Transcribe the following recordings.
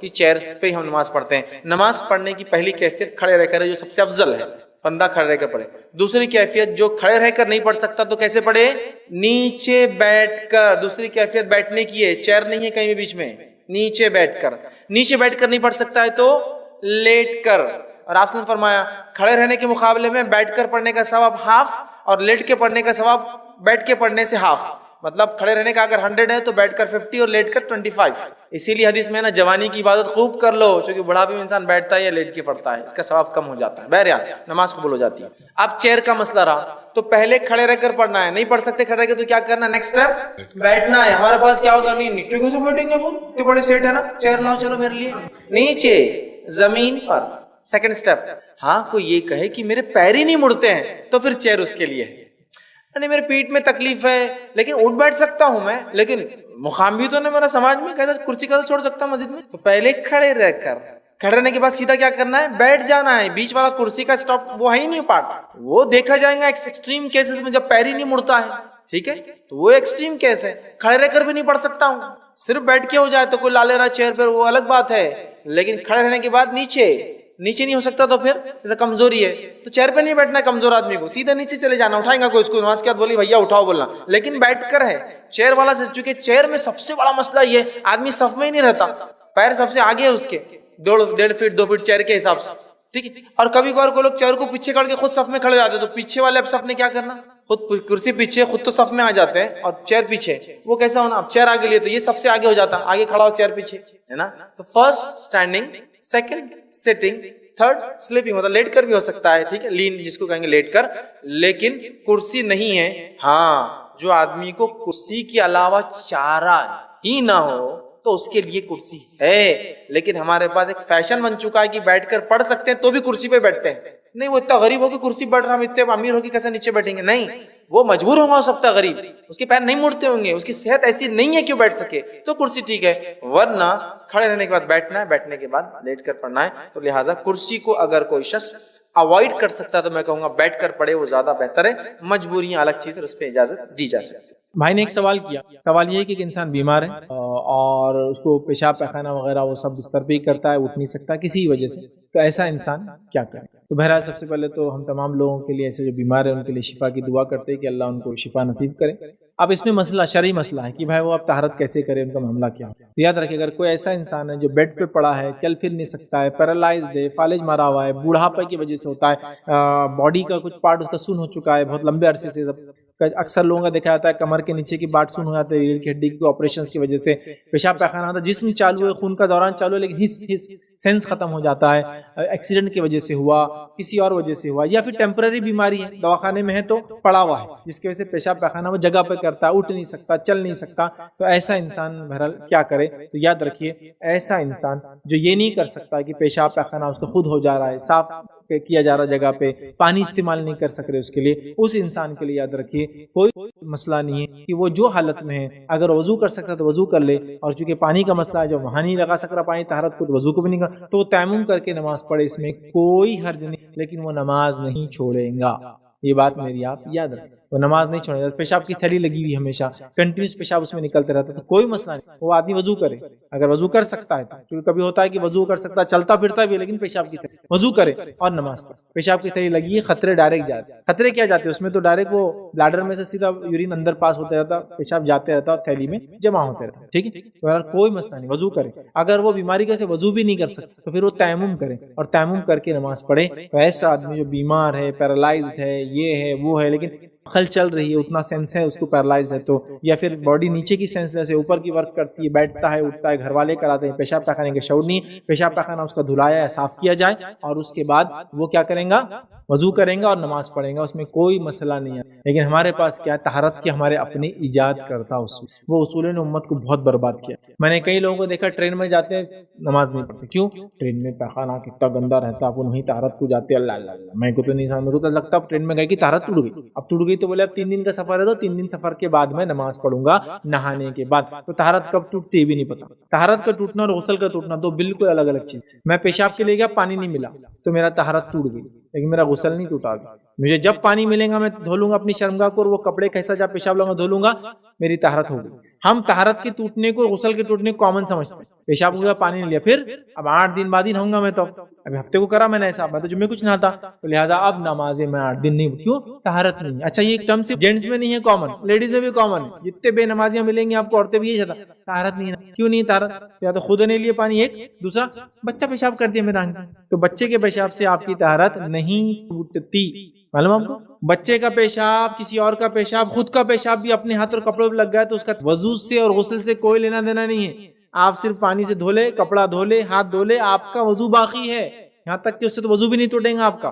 کہ چیئرز پہ ہم نماز پڑھتے ہیں. نماز پڑھنے کی پہلی کیفیت کھڑے رہ کر ہے، جو سب سے افضل ہے، بندہ کھڑے رہ کر پڑھے. دوسری کیفیت جو کھڑے رہ کر نہیں پڑھ سکتا تو کیسے پڑھے؟ نیچے بیٹھ کر. دوسری کیفیت بیٹھنے کی ہے، چیئر نہیں ہے کہیں بھی بیچ میں، نیچے بیٹھ کر. نیچے بیٹھ کر نہیں پڑھ سکتا ہے تو لیٹ کر. اور آپ نے فرمایا کھڑے رہنے کے مقابلے میں بیٹھ کر پڑھنے کا ثواب ہاف اور لیٹ کے پڑھنے کا ثواب بیٹھ کے پڑھنے سے ہاف. مطلب کھڑے رہنے کا اگر 100 ہے تو بیٹھ کر 50 اور لیٹ کر 25. اسی لیے حدیث میں نا جوانی کی عبادت خوب کر لو، چونکہ بڑھاپے میں انسان بیٹھتا ہے یا لیٹ کے پڑھتا ہے، اس کا ثواب کم ہو جاتا ہے. بہرحال نماز قبول ہو جاتی ہے. اب چیئر کا مسئلہ رہا تو پہلے کھڑے رہ کر پڑھنا ہے، نہیں پڑھ سکتے کھڑے رہ کے تو کیا کرنا ہے؟ نیکسٹ اسٹیپ بیٹھنا ہے. ہمارے پاس کیا ہوگا؟ نہیں نیچے کیسے بیٹھیں گے؟ وہ اتنے بڑے سیٹ ہے نا، چیئر لاؤ چلو میرے لیے. نیچے زمین پر. سیکنڈ اسٹیپ، ہاں کوئی یہ کہے کہ میرے پیر ہی نہیں مڑتے ہیں تو پھر چیئر اس کے لیے. نہیں میرے پیٹ میں تکلیف ہے لیکن اٹھ بیٹھ سکتا ہوں میں، لیکن مقام بھی تو نہیں میرا سماج میں، کہتا کرسی کا چھوڑ سکتا ہوں مسجد میں. تو پہلے کھڑے رہ کر، کھڑے رہنے کے بعد سیدھا کیا کرنا ہے؟ بیٹھ جانا ہے. بیچ والا کرسی کا اسٹاپ وہ ہے ہی نہیں پارٹ، وہ دیکھا جائے گا ایکسٹریم کیسز میں جب پیر ہی نہیں مڑتا ہے. ٹھیک ہے، تو وہ ایکسٹریم کیس ہے. کھڑے رہ کر بھی نہیں پڑھ سکتا ہوں، صرف بیٹھ کے ہو جائے تو کوئی لا لے رہا چیئر پر وہ الگ بات ہے، لیکن کھڑے رہنے کے بعد نیچے نہیں ہو سکتا تو پھر کمزوری ہے. تو چیئر پہ نہیں بیٹھنا کمزور آدمی کو، سیدھا نیچے چلے جانا. اٹھائیں گا کوئی اس کو نماز کے بعد بولی بھیا اٹھاؤ بولنا، لیکن بیٹھ کر ہے. چیئر والا سے، چونکہ چیئر میں سب سے بڑا مسئلہ یہ آدمی صف میں ہی نہیں رہتا، پیر سب سے آگے ہے اس کے 1.5 فٹ 2 فٹ چیئر کے حساب سے. ٹھیک ہے، اور کبھی کبھار کوئی لوگ چیئر کو پیچھے کر کے خود صف میں کھڑے جاتے، تو پیچھے والے اب صف نے کیا کرنا؟ خود کرسی پیچھے، خود تو صف میں آ جاتے ہیں اور چیئر پیچھے. وہ کیسا ہونا؟ اب چیئر آگے لیے تو یہ سب سے آگے ہو جاتا، آگے کھڑا ہو چیئر پیچھے، ہے نا. تو first standing, second sitting, third sleeping, مطلب لیٹ کر بھی ہو سکتا ہے. ٹھیک ہے، لین جس کو کہیں گے لیٹ کر، لیکن کرسی نہیں ہے. ہاں جو آدمی کو کرسی کے علاوہ چارہ ہی نہ ہو تو اس کے لیے کرسی ہے. لیکن ہمارے پاس ایک فیشن بن چکا ہے کہ بیٹھ کر پڑھ سکتے ہیں تو بھی کرسی پہ بیٹھتے ہیں. نہیں وہ اتنا غریب ہو کہ کرسی بیٹھ رہا، ہم اتنے امیر ہو کہ کیسے نیچے بیٹھیں گے؟ نہیں، وہ مجبور ہو سکتا ہے غریب، اس کے پیر نہیں مڑتے ہوں گے، اس کی صحت ایسی نہیں ہے کہ وہ بیٹھ سکے، تو کرسی ٹھیک ہے. ورنہ کھڑے رہنے کے بعد بیٹھنا ہے، بیٹھنے کے بعد لیٹ کر پڑھنا ہے. تو لہٰذا کرسی کو اگر کوئی شخص اوائڈ کر سکتا ہے تو میں کہوں گا بیٹھ کر پڑھے، وہ زیادہ بہتر ہے. مجبوریاں الگ چیز ہے، اس پہ اجازت دی جا سکتی ہے. بھائی نے ایک سوال کیا، سوال یہ ہے کہ ایک انسان بیمار ہے اور اس کو پیشاب پیخانہ وغیرہ وہ سب بستر پہ ہی کرتا ہے، اٹھ نہیں سکتا کسی وجہ سے، تو ایسا انسان کیا کرے؟ تو بہرحال سب سے پہلے تو ہم تمام لوگوں کے لیے، ایسے جو بیمار ہیں ان کے لیے شفا کی دعا کرتے ہیں کہ اللہ ان کو شفا نصیب کرے. اب اس میں مسئلہ شرعی مسئلہ ہے کہ بھائی وہ اب طہارت کیسے کرے، ان کا معاملہ کیا ہے. تو یاد رکھیں اگر کوئی ایسا انسان ہے جو بیڈ پہ پڑا ہے، چل پھر نہیں سکتا ہے، پیرالائزڈ ہے، فالج مارا ہوا ہے، بوڑھاپے کی وجہ سے ہوتا ہے، باڈی کا کچھ پارٹ اس کا سن ہو چکا ہے بہت لمبے عرصے سے، اکثر لوگوں کا دیکھا جاتا ہے کمر کے نیچے کی بات سن ہو جاتے ہیں ریڑھ کی ہڈی کی آپریشنز کی وجہ سے، پیشاب پیخانہ آتا ہے، جسم چالو ہے، خون کا دوران چالو ہے، لیکن حس سینس ختم ہو جاتا ہے، ایکسیڈنٹ کی وجہ سے ہوا، کسی اور وجہ سے ہوا، یا پھر ٹیمپرری بیماری ہے، دواخانے میں ہے تو پڑا ہوا ہے، جس کی وجہ سے پیشاب پیخانہ وہ جگہ پہ کرتا ہے، اٹھ نہیں سکتا، چل نہیں سکتا. تو ایسا انسان بہرحال کیا کرے؟ تو یاد رکھیے ایسا انسان جو یہ نہیں کر سکتا کہ پیشاب پیخانہ اس کا خود ہو جا رہا ہے، صاف کیا جا رہا جگہ پہ، پانی استعمال نہیں کر سک رہے اس کے لیے، اس انسان کے لیے یاد رکھیے کوئی مسئلہ نہیں ہے کہ وہ جو حالت میں ہے اگر وضو کر سکتا تو وضو کر لے، اور چونکہ پانی کا مسئلہ ہے جو وہاں نہیں لگا سک رہا پانی طہارت کو، تو وضو کو بھی نہیں کر تو وہ تیمم کر کے نماز پڑھے، اس میں کوئی حرج نہیں، لیکن وہ نماز نہیں چھوڑے گا. یہ بات میری آپ یاد رکھیں، وہ نماز نہیں چھوڑے گا. پیشاب کی تھیلی لگی ہوئی ہمیشہ کنٹینیوس پیشاب اس میں نکلتے رہتا ہے تو کوئی مسئلہ نہیں، وہ آدمی وضو کرے اگر وضو کر سکتا ہے تو، کیونکہ کبھی ہوتا ہے کہ وضو کر سکتا ہے، چلتا پھرتا بھی لیکن پیشاب کی تھیلی، وضو کرے اور نماز پڑھے. پیشاب کی تھیلی لگی ہے، خطرے ڈائریکٹ جاتے ہیں، خطرے کیا جاتے ہیں اس میں؟ تو ڈائریکٹ وہ بلیڈر میں سے سیدھا یورین اندر پاس ہوتا رہتا، پیشاب جاتے رہتا اور تھیلی میں جمع ہوتے رہتا. ٹھیک ہے، تو کوئی مسئلہ نہیں، وضو کرے. اگر وہ بیماری کا سے وضو بھی نہیں کر سکتا تو پھر وہ تیمم کرے اور تیمم کر کے نماز پڑھے. تو ایسا آدمی جو بیمار ہے، پیرالائزڈ ہے، یہ ہے وہ ہے، لیکن عقل چل رہی ہے، اتنا سینس ہے اس کو، پیرالائز ہے تو، یا پھر باڈی نیچے کی سینس جیسے اوپر کی ورک کرتی ہے، بیٹھتا ہے اٹھتا ہے، گھر والے کراتے ہیں، پیشاب پاخانے کے شعور نہیں، پیشاب پاخانہ اس کا دھلایا ہے، صاف کیا جائے، اور اس کے بعد وہ کیا کریں گا؟ وضو کریں گا اور نماز پڑھیں گا، اس میں کوئی مسئلہ نہیں ہے. لیکن ہمارے پاس کیا طہارت کی ہمارے اپنے ایجاد کرتا اصول، وہ اصول نے امت کو بہت برباد کیا. میں نے کئی لوگوں کو دیکھا ٹرین میں جاتے ہیں نماز نہیں پڑھتے. کیوں؟ ٹرین میں پاخانہ کتنا گندا رہتا ہے، وہ نہیں طہارت کو جاتے. اللہ اللہ اللہ، میں کو تو نہیں، میرے کو تو لگتا اب ٹرین میں گئے کہ طہارت ٹوٹ گئی. اب ٹوٹ گئی تو بولے اب 3 دن کا سفر ہے تو 3 دن سفر کے بعد میں نماز پڑھوں گا نہانے کے بعد. تو طہارت کب ٹوٹتی ہے بھی نہیں پتا. طہارت کا ٹوٹنا اور غسل کا ٹوٹنا دو بالکل الگ الگ چیز. میں پیشاب کے لیے گیا، پانی نہیں ملا تو میرا طہارت ٹوٹ گئی، لیکن میرا غسل نہیں ٹوٹا. مجھے جب پانی ملے گا میں دھو لوں گا اپنی شرمگاہ کو، اور وہ کپڑے کا حصہ جب پیشاب لوں گا دھو لوں گا، میری طہارت ہو گئی. ہم طہارت کے ٹوٹنے کو غسل کے ٹوٹنے کو کامن سمجھتے ہیں. پیشاب ہوا پانی نہیں لیا, پھر اب 8 دن بعد ہی نہاؤں گا میں, تو ابھی ہفتے کو کرا میں نے ایسا, میں تو جمعے کچھ نہ تھا, تو لہٰذا اب نمازیں میں 8 دن نہیں, کیوں؟ طہارت نہیں ہے. اچھا یہ ایک ٹرم صرف جینٹس میں نہیں ہے, کامن لیڈیز میں بھی کامن ہے, جتنے بے نمازیاں ملیں گی آپ کو عورتیں بھی یہی چاہتا, طہارت نہیں ہے. کیوں نہیں طہارت؟ یا تو خود نے لیے پانی, ایک دوسرا بچہ پیشاب کر دیا میرا, تو بچے کے پیشاب سے آپ کی طہارت نہیں ٹوٹتی. معلوم آپ کو, بچے کا پیشاب, کسی اور کا پیشاب, خود کا پیشاب بھی اپنے ہاتھ اور کپڑوں پہ لگ گیا تو اس کا وضو سے اور غسل سے کوئی لینا دینا نہیں ہے. آپ صرف پانی سے دھو لے, کپڑا دھو لے, ہاتھ دھو لے, آپ کا وضو باقی ہے, یہاں تک کہ اس سے تو وضو بھی نہیں ٹوٹیں گا آپ کا.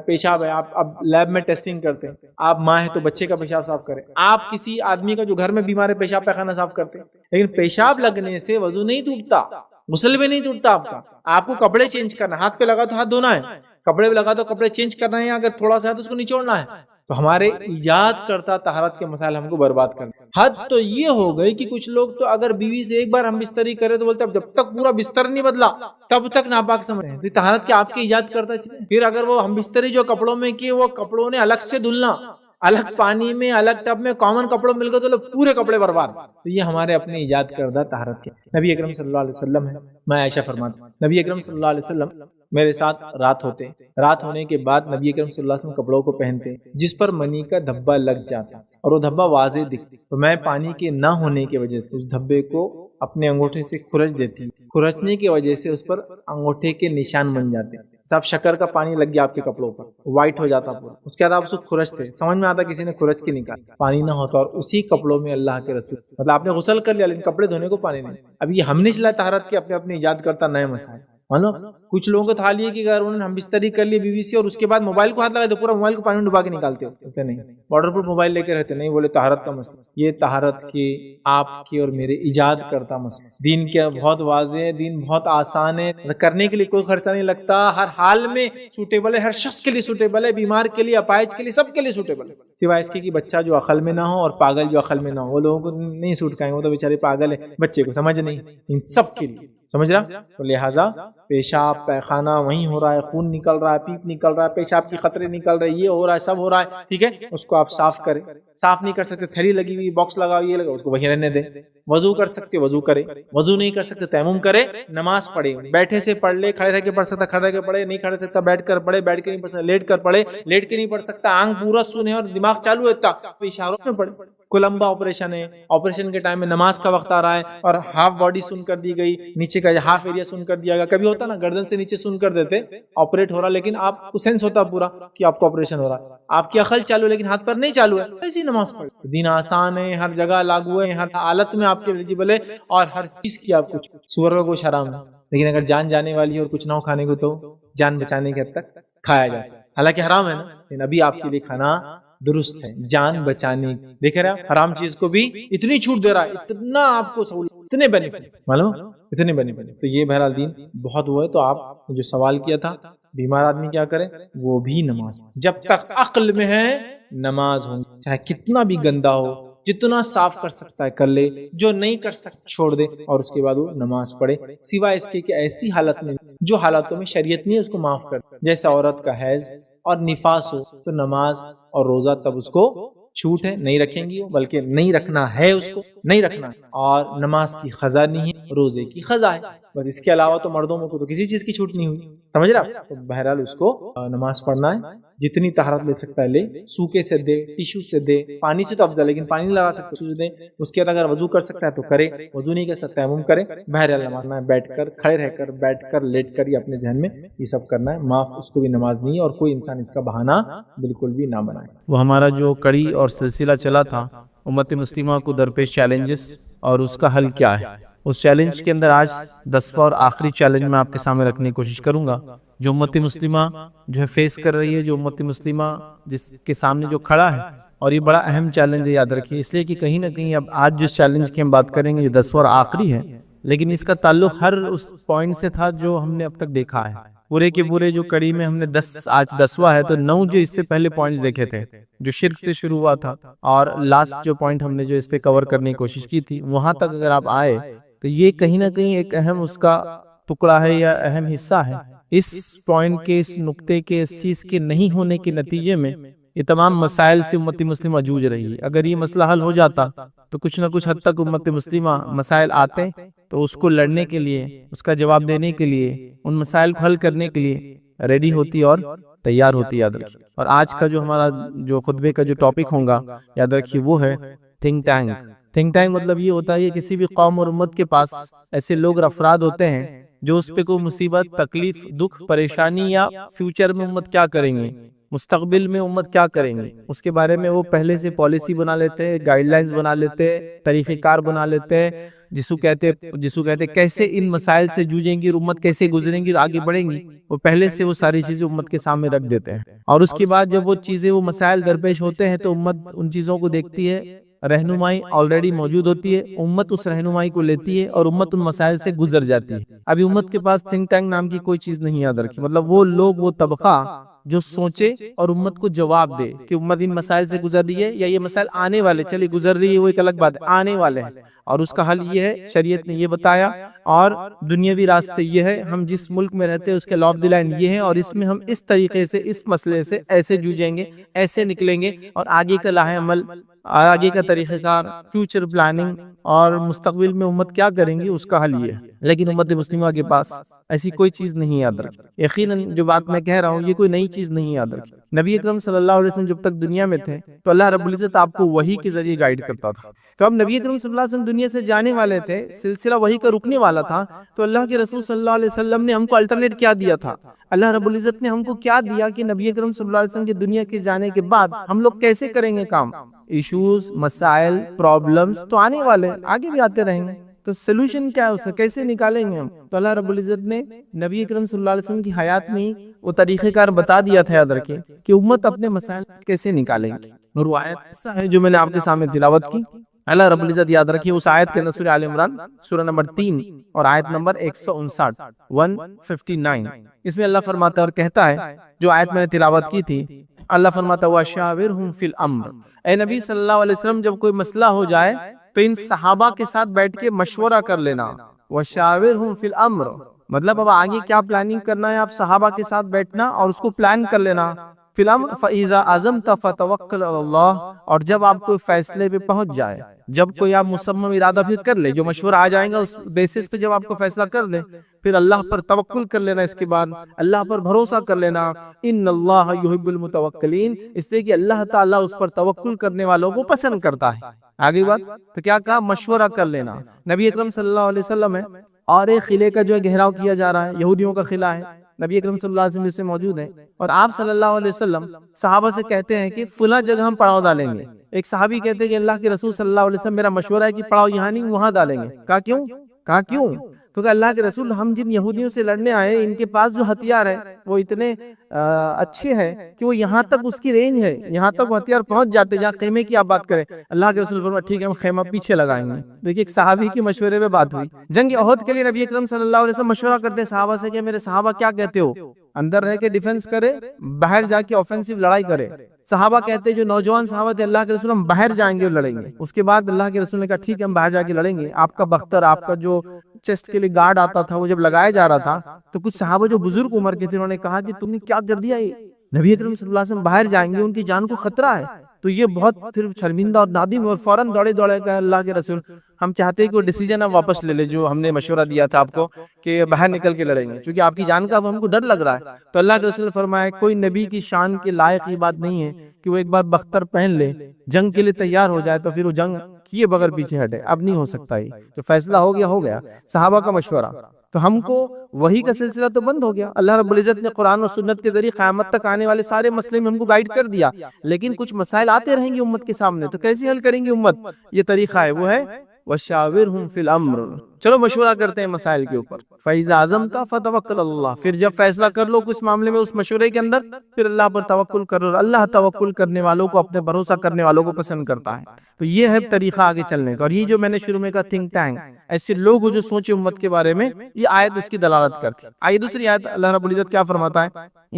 پیشاب ہے, آپ اب لیب میں ٹیسٹنگ کرتے ہیں, آپ ماں ہے تو بچے کا پیشاب صاف کریں, آپ کسی آدمی کا جو گھر میں بیمار ہے پیشاب پیخانہ صاف کرتے ہیں, لیکن پیشاب لگنے سے وضو نہیں ٹوٹتا, غسل بھی نہیں ٹوٹتا آپ کا. آپ کو کپڑے چینج کرنا, ہاتھ پہ لگا تو ہاتھ دھونا ہے, کپڑے پہ لگا تو کپڑے چینج کرنا ہے, اگر تھوڑا سا ہے تو اس کو نچوڑنا ہے. تو ہمارے ایجاد کرتا طہارت کے مسائل ہم کو برباد کرنا. حد تو یہ ہو گئی کہ کچھ لوگ تو اگر بیوی سے ایک بار ہم بستری کرے تو بولتے اب جب تک پورا بستر نہیں بدلا تب تک ناپاک سمجھ رہے ہیں. تو طہارت کے آپ کے ایجاد کرتا چیزیں. پھر اگر وہ ہم بستری جو کپڑوں میں کی, وہ کپڑوں نے الگ سے دھلنا, الگ پانی میں, الگ ٹب میں, کامن کپڑوں مل گئے تو پورے کپڑے برباد. تو یہ ہمارے اپنے ایجاد کردہ طہارت کے. نبی اکرم صلی اللہ علیہ وسلم ہے, میں عائشہ فرماتی ہوں, نبی اکرم صلی اللہ علیہ وسلم میرے ساتھ رات ہوتے, رات ہونے کے بعد نبی اکرم صلی اللہ علیہ وسلم کپڑوں کو پہنتے جس پر منی کا دھبا لگ جاتا اور وہ دھبا واضح دکھتا, تو میں پانی کے نہ ہونے کی وجہ سے اس دھبے کو اپنے انگوٹھے سے کھرچ دیتی, کھرچنے کی وجہ سے اس پر انگوٹھے کے نشان بن جاتے. صاحب شکر کا پانی لگ گیا آپ کے کپڑوں پر, وائٹ ہو جاتا پورا, اس کے بعد آپ اس کو کھرچتے, سمجھ میں آتا کسی نے کھرچ کے نکالا, پانی نہ ہوتا, اور اسی کپڑوں میں اللہ کے رسول, مطلب آپ نے غسل کر لیا لیکن کپڑے دھونے کو پانی نہیں. اب یہ ہم نے چلا طہارت کے اپنے اپنے ایجاد کرتا نئے مسائل. کچھ لوگوں کو تھا لیے کہ اگر انہوں نے ہم بستری کر لی بیوی سے اور اس کے بعد موبائل کو ہاتھ لگائے تو پورا موبائل کو پانی میں ڈبا کے نکالتے ہوتے, نہیں واٹر پروف موبائل لے کے رہتے, نہیں بولے طہارت کا مسئلہ. یہ طہارت کے آپ کے اور میرے ایجاد کرتا مسئلہ. دین کیا بہت واضح ہے, دین بہت آسان ہے, کرنے کے لیے کوئی خرچہ نہیں لگتا, ہر حال میں سوٹیبل ہے, ہر شخص کے لیے سوٹیبل ہے, بیمار کے لیے, اپائج کے لیے, سب کے لیے سوٹیبل ہے, سوائے اس کے کہ بچہ جو عقل میں نہ ہو اور پاگل جو عقل میں نہ ہو, وہ لوگوں کو نہیں سوٹ کریں گے, وہ تو بیچارے پاگل ہے, بچے کو سمجھ نہیں, ان سب کے لیے سمجھ رہا. تو لہٰذا پیشاب پیخانہ وہیں ہو رہا ہے, خون نکل رہا ہے, پیپ نکل رہا ہے, پیشاب کی قطرے نکل رہے, یہ ہو رہا ہے, سب ہو رہا ہے, ٹھیک ہے, اس کو آپ صاف کریں. صاف نہیں کر سکتے, تھیلی لگی ہوئی, باکس لگا ہوئی, یہ لگا, اس کو وہیں رہنے دیں. وضو کر سکتے وضو کرے, وضو نہیں کر سکتے تیمم کرے, نماز پڑھے, بیٹھے سے پڑھ لے, کھڑے رہ کے پڑھ سکتا کھڑے رہ کے پڑھے, نہیں کھڑے سکتا بیٹھ کر پڑھے, بیٹھ کے نہیں پڑھ سکتا لیٹ کر پڑھے, لیٹ کے نہیں پڑھ سکتا آنکھ پورا سنے اور دماغ چالو ہے تو اشاروں میں پڑھے. کوئی لمبا آپریشن ہے, آپریشن کے ٹائم میں نماز کا وقت آ رہا ہے اور ہاف باڈی سن کر دی گئی, نیچے کا ہاف ایریا سن کر دیا گیا, کبھی ہوتا نا گردن سے نیچے سن کر دیتے, آپریٹ ہو رہا لیکن آپ کو سینس ہوتا پورا کہ آپ کو آپریشن ہو رہا ہے, آپ کی عقل چالو لیکن ہاتھ پر نہیں چالو ہے, ایسی نماز پڑھ. دین آسان ہے, ہر جگہ لاگو ہے, ہر حالت میں آپ کے ایلیجیبل ہے, اور ہر چیز کی آپ کچھ. سور کا گوشت حرام ہے, لیکن اگر جان جانے والی ہے اور کچھ نہ ہو کھانے کو تو جان بچانے کے حد تک کھایا جا سکتا ہے, حالانکہ حرام ہے نا, لیکن ابھی آپ کے لیے کھانا درست ہے جان بچانے. دیکھ رہے ہیں حرام چیز کو بھی اتنی چھوٹ دے رہا ہے, اتنا آپ کو سہولت, اتنے بینیفٹ, معلوم اتنے بینیفٹ. تو یہ بہرحال دین بہت وہ ہے. تو آپ نے جو سوال کیا تھا بیمار آدمی کیا کرے, وہ بھی نماز جب تک عقل میں ہے نماز ہو, چاہے کتنا بھی گندا ہو, جتنا صاف کر سکتا ہے کر لے, جو نہیں کر سکتا چھوڑ دے, اور اس کے بعد وہ نماز پڑھے, سوائے اس کے کہ ایسی حالت میں جو حالاتوں میں شریعت نہیں اس کو معاف کر, جیسا عورت کا حیض اور نفاس ہو تو نماز اور روزہ تب اس کو چھوٹ ہے, نہیں رکھیں گی, بلکہ نہیں رکھنا ہے, اس کو نہیں رکھنا ہے, اور نماز کی قضا نہیں ہے, روزے کی قضا ہے بس. اس کے علاوہ تو مردوں کو تو کسی چیز کی چھوٹ نہیں ہوئی, سمجھ رہا. تو بہرحال اس کو نماز پڑھنا ہے, جتنی طہارت لے سکتا ہے لے, سوکے سے دے, ٹیشو سے دے, پانی سے تو افضل, لیکن پانی نہیں لگا سکتا ٹیشو سے دے. اس کے بعد اگر وضو کر سکتا ہے تو کرے, وضو نہیں کر سکتا تیمم کرے. بہرحال نماز ہے بیٹھ کر, کھڑے رہ کر, بیٹھ کر, لیٹ کر, یہ اپنے ذہن میں یہ سب کرنا ہے. معاف اس کو بھی نماز نہیں ہے, اور کوئی انسان اس کا بہانہ بالکل بھی نہ بنائے. وہ ہمارا جو کڑی اور سلسلہ چلا تھا امت مسلمہ کو درپیش چیلنجز اور اس کا حل کیا ہے, اس چیلنج کے اندر آج 10واں اور آخری چیلنج میں آپ کے سامنے رکھنے کی کوشش کروں گا, جو امت مسلمہ جو ہے فیس کر رہی ہے, جو امت مسلمہ جس کے سامنے جو کھڑا ہے. اور یہ بڑا اہم چیلنج ہے, یاد رکھیے, اس لیے کہ کہیں نہ کہیں اب آج جس چیلنج کی ہم بات کریں گے یہ 10واں اور آخری ہے, لیکن اس کا تعلق ہر اس پوائنٹ سے تھا جو ہم نے اب تک دیکھا ہے. پورے کے پورے جو کڑی میں ہم نے 10, آج 10واں ہے, تو 9 جو اس سے پہلے پوائنٹس دیکھے تھے جو شرک سے شروع ہوا تھا, اور لاسٹ جو پوائنٹ ہم نے جو اس پہ کور کرنے کی کوشش کی تھی, وہاں تک اگر آپ آئے تو یہ کہیں نہ کہیں ایک اہم اس کا ٹکڑا ہے یا اہم حصہ ہے. اس پوائنٹ کے, اس نقطے کے, اس چیز کے نہیں ہونے کے نتیجے میں یہ تمام مسائل سے امت مسلمہ جوجھ رہی ہے. اگر یہ مسئلہ حل ہو جاتا تو کچھ نہ کچھ حد تک امت مسلمہ مسائل آتے تو اس کو لڑنے کے لیے، اس کا جواب دینے کے لیے، ان مسائل کو حل کرنے کے لیے ریڈی ہوتی اور تیار ہوتی. یاد رکھیے. اور آج کا جو ہمارا جو خطبے کا جو ٹاپک ہوگا یاد رکھیے وہ ہے تھنک ٹینک. تھنک ٹینک مطلب یہ ہوتا ہے کہ کسی بھی قوم اور امت کے پاس ایسے لوگ اور افراد ہوتے ہیں جو اس پہ کوئی مصیبت، تکلیف، دکھ، پریشانی یا فیوچر میں امت کیا کریں گے، مستقبل میں امت کیا کریں گے، اس کے بارے میں وہ پہلے سے پالیسی بنا لیتے ہیں، گائیڈ لائنز بنا لیتے ہیں، طریقہ کار بنا لیتے ہیں، جس کو کہتے کیسے ان مسائل سے جوجیں گی اور امت کیسے گزریں گی اور آگے بڑھیں گی. وہ پہلے سے وہ ساری چیزیں امت کے سامنے رکھ دیتے ہیں. اور اس کے بعد جب وہ مسائل درپیش ہوتے ہیں تو امت ان چیزوں کو دیکھتی ہے، رہنمائی آلریڈی موجود ہوتی ہے، امت اس رہنمائی کو لیتی ہے اور امت ان مسائل سے گزر جاتی ہے. ابھی امت کے پاس تھنک ٹینک نام کی کوئی چیز نہیں. یاد رکھیے. مطلب وہ لوگ، وہ طبقہ جو سوچے اور امت کو جواب دے کہ امت ان مسائل سے گزر رہی ہے یا یہ مسائل آنے والے، چلیے گزر رہی ہے وہ ایک الگ بات ہے، آنے والے ہیں اور اس کا حل یہ ہے، شریعت نے یہ بتایا اور دنیاوی راستے یہ ہے، ہم جس ملک میں رہتے ہیں اس کے لا آف دی لینڈ یہ ہے اور اس میں ہم اس طریقے سے اس مسئلے سے ایسے جوجیں گے، ایسے نکلیں گے اور آگے کا لاہ عمل، آگے کا طریقہ کار، فیوچر پلاننگ اور مستقبل میں امت کیا کریں گی اس کا حل یہ ہے. لیکن امت مسلمہ کے پاس ایسی کوئی چیز نہیں. یاد رکھیں. یقیناً جو بات میں کہہ رہا ہوں یہ کوئی نئی چیز نہیں. یاد رکھیں. نبی اکرم صلی اللہ علیہ وسلم جب تک دنیا میں تھے تو اللہ رب العزت آپ کو وحی کے ذریعے گائیڈ کرتا تھا. تو اب نبی اکرم صلی اللہ علیہ وسلم دنیا سے جانے والے تھے، سلسلہ وحی کا رکنے والا تھا، تو اللہ کے رسول صلی اللہ علیہ وسلم نے ہم کو الٹرنیٹ کیا دیا تھا؟ اللہ رب العزت نے ہم کو کیا دیا کہ نبی اکرم صلی اللہ علیہ وسلم کے دنیا کے جانے کے بعد ہم لوگ کیسے کریں گے کام. ایشوز، مسائل، پرابلمز تو آنے والے، آگے بھی آتے رہیں گے، تو سلوشن کیا ہے اس کا، کیسے نکالیں گے ہم؟ تو اللہ رب العزت نے نبی اکرم صلی اللہ علیہ وسلم کی حیات میں ہی وہ طریقہ کار بتا دیا تھا. یاد رکھیں کہ امت اپنے مسائل کیسے نکالیں گی. اور وہ آیت ایسا ہے جو میں نے آپ کے سامنے تلاوت کی. اللہ رب العزت یاد رکھیے اس آیت کے اندر سورہ آل عمران سورہ نمبر 3 اور آیت نمبر 159 اس میں اللہ فرماتا ہے اور کہتا ہے، جو آیت میں نے تلاوت کی تھی، اللہ فرماتا ہے وَشَاوِرْهُمْ فِي الْأَمْرِ. اے نبی صلی اللہ علیہ وسلم جب کوئی مسئلہ ہو جائے تو ان صحابہ کے ساتھ بیٹھ کے مشورہ کر لینا. وَشَاوِرْهُمْ فِي الْأَمْرِ مطلب اب آگے کیا پلاننگ کرنا ہے، آپ صحابہ کے ساتھ بیٹھنا اور اس کو پلان کر لینا. فی الامر فَإِذَا عَزَمْتَ فَتَوَكَّلْ عَلَى اللَّهِ اور جب آپ کوئی فیصلے پہ پہنچ جائے، جب کوئی آپ مصمم ارادہ پھر کر لے، جو مشورہ آ جائیں گا اس بیسس پہ جب آپ کو فیصلہ کر لے، پھر اللہ پر توکل کر لینا. اس کے بعد اللہ پر بھروسہ کر لینا. ان اللہ یحب المتوکلین، اس لیے کہ اللہ تعالیٰ اس پر توکل کرنے والوں کو پسند کرتا ہے. آگے بات تو کیا کہا، مشورہ کر لینا. نبی اکرم صلی اللہ علیہ وسلم ہے اور ایک قلعے کا جو ہے گھیراؤ کیا جا رہا ہے، یہودیوں کا قلعہ ہے، نبی اکرم صلی اللہ علیہ وسلم سے موجود ہے اور آپ صلی اللہ علیہ وسلم صحابہ سے کہتے ہیں کہ فلاں جگہ ہم پڑاؤ ڈالیں گے. ایک صحابی کہتے ہیں کہ اللہ کے رسول صلی اللہ علیہ وسلم میرا مشورہ ہے کہ پڑاؤ یہاں نہیں وہاں ڈالیں گے. کہا کیوں؟ کیونکہ اللہ کے رسول ہم جن یہودیوں سے لڑنے آئے ان کے پاس جو ہتھیار ہے وہ اتنے اچھے ہیں کہ وہ یہاں تک اس کی رینج ہے، یہاں تک وہ ہتھیار پہنچ جاتے جہاں خیمے کی آپ بات کریں. اللہ کے رسول فرمایا ٹھیک ہے ہم خیمہ پیچھے لگائیں گے. دیکھیے ایک صحابی کے مشورے میں بات ہوئی. جنگ احد کے لیے نبی اکرم صلی اللہ علیہ وسلم مشورہ کرتے صحابہ سے کہ میرے صحابہ کیا کہتے ہو، اندر رہ کے ڈیفنس کرے، باہر جا کے آفینسو لڑائی کرے؟ صحابہ کہتے جو نوجوان صحابہ تھے اللہ کے رسول ہم باہر جائیں گے اور لڑیں گے. اس کے بعد اللہ کے رسول نے کہا ٹھیک ہے ہم باہر جا کے لڑیں گے. آپ کا بختر، آپ کا جو چیسٹ کے لیے گارڈ آتا تھا وہ جب لگایا جا رہا تھا تو کچھ صحابہ جو بزرگ عمر کے تھے انہوں نے کہا کہ تم نے کیا کر دیا، یہ نبی اکرم صلی اللہ علیہ وسلم باہر جائیں گے، ان کی جان کو خطرہ ہے. تو یہ بہت پھر شرمندہ اور نادم اور فوراً دوڑے کہا اللہ کے رسول ہم چاہتے ہیں کہ وہ ڈیسیجن آپ واپس لے لے جو ہم نے مشورہ دیا تھا آپ کو کہ باہر نکل کے لڑیں گے، چونکہ آپ کی جان کا اب ہم کو ڈر لگ رہا ہے. تو اللہ کے رسول نے فرمایا کوئی نبی کی شان کے لائق یہ بات نہیں ہے کہ وہ ایک بار بختر پہن لے، جنگ کے لیے تیار ہو جائے تو پھر وہ جنگ کیے بغیر پیچھے ہٹے. اب نہیں ہو سکتا. ہی جو فیصلہ ہو گیا صحابہ کا مشورہ. تو ہم کو وہی کا سلسلہ تو بند ہو گیا. اللہ رب العزت نے قرآن اور سنت کے ذریعے قیامت تک آنے والے سارے مسئلے میں ہم کو گائیڈ کر دیا، لیکن کچھ مسائل آتے رہیں گے امت کے سامنے، تو کیسے حل کریں گے امت؟ یہ طریقہ ہے، وہ ہے وَشَاوِرْهُمْ فِي الْأَمْرِ. چلو مشورہ کرتے ہیں مسائل کے اوپر. فَإِذَا عَزَمْتَ فَتَوَكَّلْ عَلَى اللَّهِ پھر جب فیصلہ کر لو کس معاملے میں اس مشورے کے اندر، پھر اللہ پر توکل کرو. اللہ توکل کرنے والوں کو، اپنے بھروسہ کرنے والوں کو پسند کرتا ہے. تو یہ ہے طریقہ آگے چلنے کا. اور یہ جو میں نے شروع میں کہا تھنک ٹینک، ایسے لوگ جو سوچے امت کے بارے میں، یہ آیت اس کی دلالت کرتی. آئیے دوسری آیت اللہ رب العزت کیا فرماتا ہے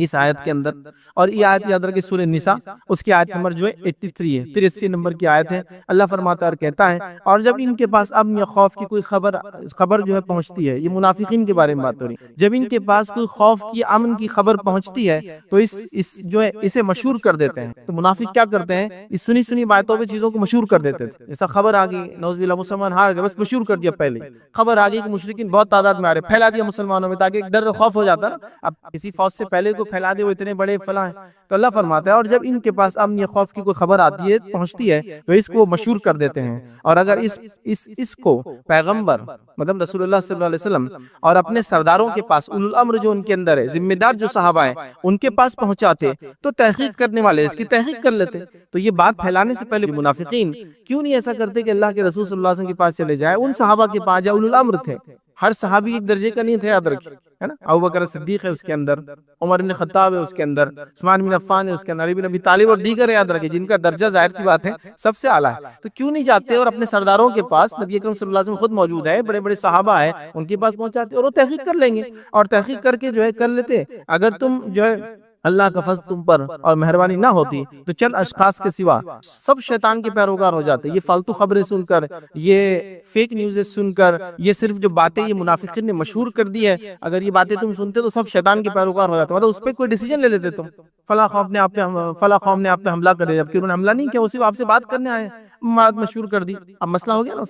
اس آیت کے اندر. اور یہ آیت یاد رکھیں سورہ نساء اس کی آیت نمبر جو ہے 83 ہے، 83 نمبر کی آیت ہے. اللہ فرماتا ہے اور کہتا ہے اور جب ان کے پاس امن یا خوف کی کوئی خبر خبر جو ہے پہنچتی ہے، یہ منافقین کے بارے میں بات ہو رہی ہے، جب ان کے پاس کوئی خوف کی امن کی خبر پہنچتی ہے تو اس جو ہے اسے مشہور کر دیتے ہیں۔ تو منافق کیا کرتے ہیں، اس سنی سنی باتوں پہ چیزوں کو مشہور کر دیتے تھے، جیسا خبر آ گئی نعوذ باللہ مسلمان ہار گئے، بس مشہور کر دیا، پہلے خبر آ گئی کہ مشرکین بہت تعداد میں آ رہے، پھیلا دیا مسلمانوں میں، تاکہ ڈر خوف ہو جاتا نا، اب کسی فوج سے پہلے کو پھیلا دے وہ اتنے بڑے فلاں ہیں، تو اللہ فرماتا ہے اور جب ان کے پاس امن یا خوف کی کوئی خبر آتی ہے پہنچتی ہے تو اس کو مشہور کر دیتے ہیں، اور اگر اس کو پیغمبر مطلب رسول اللہ صلی اللہ علیہ وسلم اور اپنے سرداروں کے پاس، اولو الامر جو ان کے اندر ہے، ذمہ دار جو صحابہ ہیں ان کے پاس پہنچاتے تو تحقیق کرنے والے اس کی تحقیق کر لیتے۔ تو یہ بات پھیلانے سے پہلے منافقین کیوں نہیں ایسا کرتے کہ اللہ کے رسول صلی اللہ علیہ وسلم کے پاس چلے جائے، ان صحابہ کے پاس جائے، اولو الامر تھے، ہر صحابی ایک درجے کا نہیں تھے، یاد رکھیے، ہے نا، ابوبکر صدیق ہے اس کے اندر، عمر بن خطاب ہے اس کے اندر، عثمان بن عفان ہے اس کے اندر، علی بن ابی طالب اور دیگر یاد رکھیے جن کا درجہ ظاہر سی بات ہے سب سے اعلیٰ ہے۔ تو کیوں نہیں جاتے اور اپنے سرداروں کے پاس، نبی اکرم صلی اللہ علیہ وسلم خود موجود ہے، بڑے بڑے صحابہ ہیں، ان کے پاس پہنچاتے اور وہ تحقیق کر لیں گے، اور تحقیق کر کے جو ہے کر لیتے۔ اگر تم جو ہے اللہ کا فضل تم پر اور مہربانی نہ ہوتی تو چند اشخاص کے سوا سب شیطان کے پیروکار ہو جاتے۔ یہ فالتو خبریں سن کر، یہ فیک نیوزیں سن کر، یہ صرف جو باتیں یہ منافقین نے مشہور کر دی ہے، اگر یہ باتیں تم سنتے تو سب شیطان کے پیروکار ہو جاتے، مطلب اس پہ کوئی ڈیسیجن لے لیتے تم، فلاں قوم نے آپ پہ حملہ کر دیا، جبکہ انہوں نے حملہ نہیں کیا، وہ صرف آپ سے بات کرنے آئے، بات مشہور کر دی، اب مسئلہ ہو گیا نا۔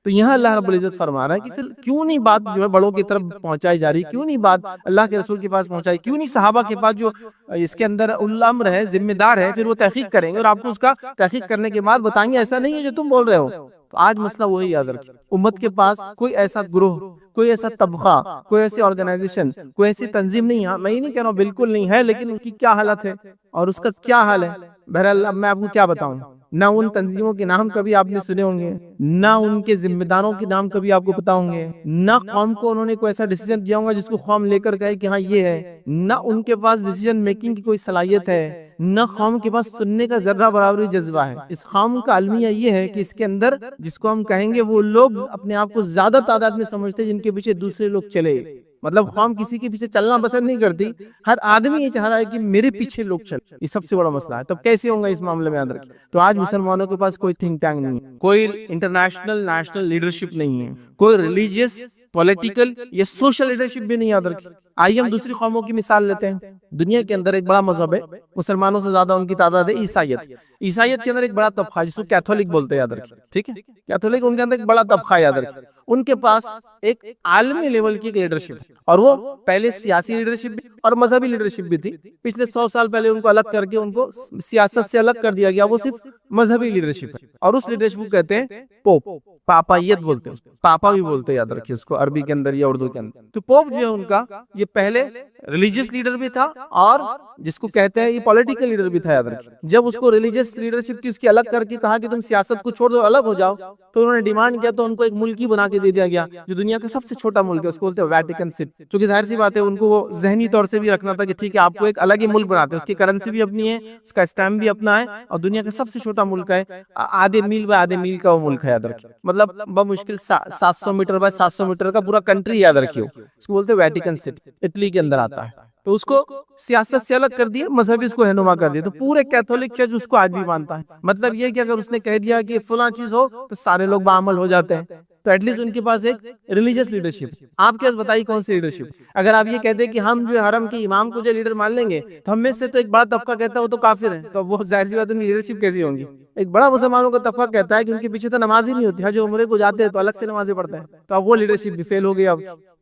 تو یہاں اللہ رب العزت فرما رہا ہے کہ پھر کیوں نہیں بات جو ہے بڑوں کی طرف پہنچائی جا رہی، کیوں نہیں بات اللہ کے رسول کے پاس پہنچائی، کیوں نہیں صحابہ کے پاس جو اس کے اندر الامر ہے، ذمہ دار ہے، پھر وہ تحقیق کریں گے اور آپ کو اس کا تحقیق کرنے کے بعد بتائیں گے ایسا نہیں ہے جو تم بول رہے ہو۔ تو آج مسئلہ وہی یاد رکھیں، امت کے پاس کوئی ایسا گروہ، کوئی ایسا طبقہ، کوئی ایسی آرگنائزیشن، کوئی ایسی تنظیم نہیں ہے، میں یہ نہیں کہہ رہا ہوں بالکل نہیں ہے، لیکن ان کی کیا حالت ہے اور اس کا کیا حال ہے، بہرحال اب میں آپ کو کیا بتاؤں، نہ ان تنظیموں کے نام کبھی آپ نے سنے ہوں گے، نہ ان کے ذمہ داروں کے نام کبھی آپ کو پتا ہوں گے، نہ قوم کو انہوں نے کوئی ایسا ڈیسیجن دیا ہوگا جس کو قوم لے کر کہے کہ ہاں یہ ہے، نہ ان کے پاس ڈیسیجن میکنگ کی کوئی صلاحیت ہے، نہ قوم کے پاس سننے کا ذرہ برابری جذبہ ہے۔ اس قوم کا المیہ یہ ہے کہ اس کے اندر جس کو ہم کہیں گے وہ لوگ اپنے آپ کو زیادہ تعداد میں سمجھتے جن کے پیچھے دوسرے لوگ چلے، مطلب قوم کسی کے پیچھے چلنا پسند نہیں کرتی، ہر آدمی یہ چاہ رہا ہے کہ میرے پیچھے لوگ چلیں، یہ سب سے بڑا مسئلہ ہے۔ تب کیسے ہوگا اس معاملے میں، یاد رکھیں۔ تو آج مسلمانوں کے پاس کوئی تھنک ٹینک نہیں ہے، کوئی انٹرنیشنل نیشنل لیڈرشپ نہیں ہے، کوئی ریلیجیس، پولیٹیکل یا سوشل لیڈرشپ بھی نہیں، یاد رکھیں۔ آئیے ہم دوسری قوموں کی مثال لیتے ہیں۔ دنیا کے اندر ایک بڑا مذہب ہے، مسلمانوں سے زیادہ ان کی تعداد ہے، عیسائیت۔ عیسائیت کے اندر ایک بڑا طبقہ جس کو کیتھولک بولتے ہیں، یاد رکھیں، ٹھیک ہے، کیتھولک ان کے اندر ایک بڑا طبقہ، یاد رکھیں۔ ان کے پاس ایک عالمی لیول کی لیڈرشپ ہے، اور وہ پہلے سیاسی لیڈرشپ بھی اور مذہبی لیڈرشپ بھی تھی۔ پچھلے 100 سال پہلے ان کو الگ کر کے ان کو سیاست سے الگ کر دیا گیا، وہ صرف مذہبی لیڈرشپ ہے، اور اس لیڈرشپ کو کہتے ہیں پوپ، پاپائیت بولتے ہیں، پاپا بھی بولتے ہیں، یاد رکھیے اس کو عربی کے اندر یا اردو کے اندر۔ تو پوپ جو ہے ان کا یہ پہلے ریلیجیس لیڈر بھی تھا، اور جس کو کہتے ہیں یہ پولیٹیکل لیڈر بھی تھا، یاد رکھیے۔ جب اس کو ریلیجیس لیڈرشپ کی اس کی الگ کر کے کہا کہ تم سیاست کو چھوڑ دو، الگ ہو جاؤ، تو انہوں نے ڈیمانڈ کیا، تو ان کو ایک ملکی بنا کے دے دیا گیا جو دنیا کا سب سے چھوٹا ملک ہے، اس کو بولتے ہیں ویٹیکن سٹی۔ چونکہ ظاہر سی بات ہے ان کو وہ ذہنی طور سے بھی رکھنا تھا کہ ٹھیک ہے آپ کو ایک الگ ہی ملک بناتے ہیں، اس کی کرنسی بھی اپنی ہے، اس کا اسٹیمپ بھی اپنا ہے، اور دنیا کا سب سے چھوٹا ملک ہے، آدھے میل بائی آدھے میل کا وہ ملک ہے، یاد رکھیے، مطلب بمشکل 700 میٹر بائی 700 میٹر کا پورا کنٹری، یاد رکھیے، اس کو بولتے ہیں ویٹیکن سٹی، اٹلی کے اندر آتا ہے۔ تو اس کو سیاست سے الگ کر دیا، مذہبی اس کو رہنما کر دیا، تو پورے کیتھولک چرچ اس کو آج بھی مانتا ہے۔ مطلب یہ کہ اگر اس نے کہہ دیا کہ فلاں چیز ہو تو سارے لوگ بعمل ہو جاتے ہیں، تو ایٹ لیسٹ ان کے پاس ایک ریلیجیس لیڈرشپ۔ آپ کیا بتائیے کون سی لیڈرشپ؟ اگر آپ یہ کہتے ہیں کہ ہم جو حرم کے امام کو جو لیڈر مان لیں گے، تو ہم میں سے تو ایک بڑا طبقہ کہتا ہے وہ تو کافر ہے، تو وہ ظاہر سی بات ان کی لیڈرشپ کیسی ہوں گی؟ ایک بڑا مسلمانوں کا طبقہ کہتا ہے کہ ان کے پیچھے تو نماز ہی نہیں ہوتی، حج عمرے کو جاتے ہیں تو الگ سے نمازیں پڑھتے ہیں، تو اب وہ لیڈرشپ بھی فیل ہو گئی۔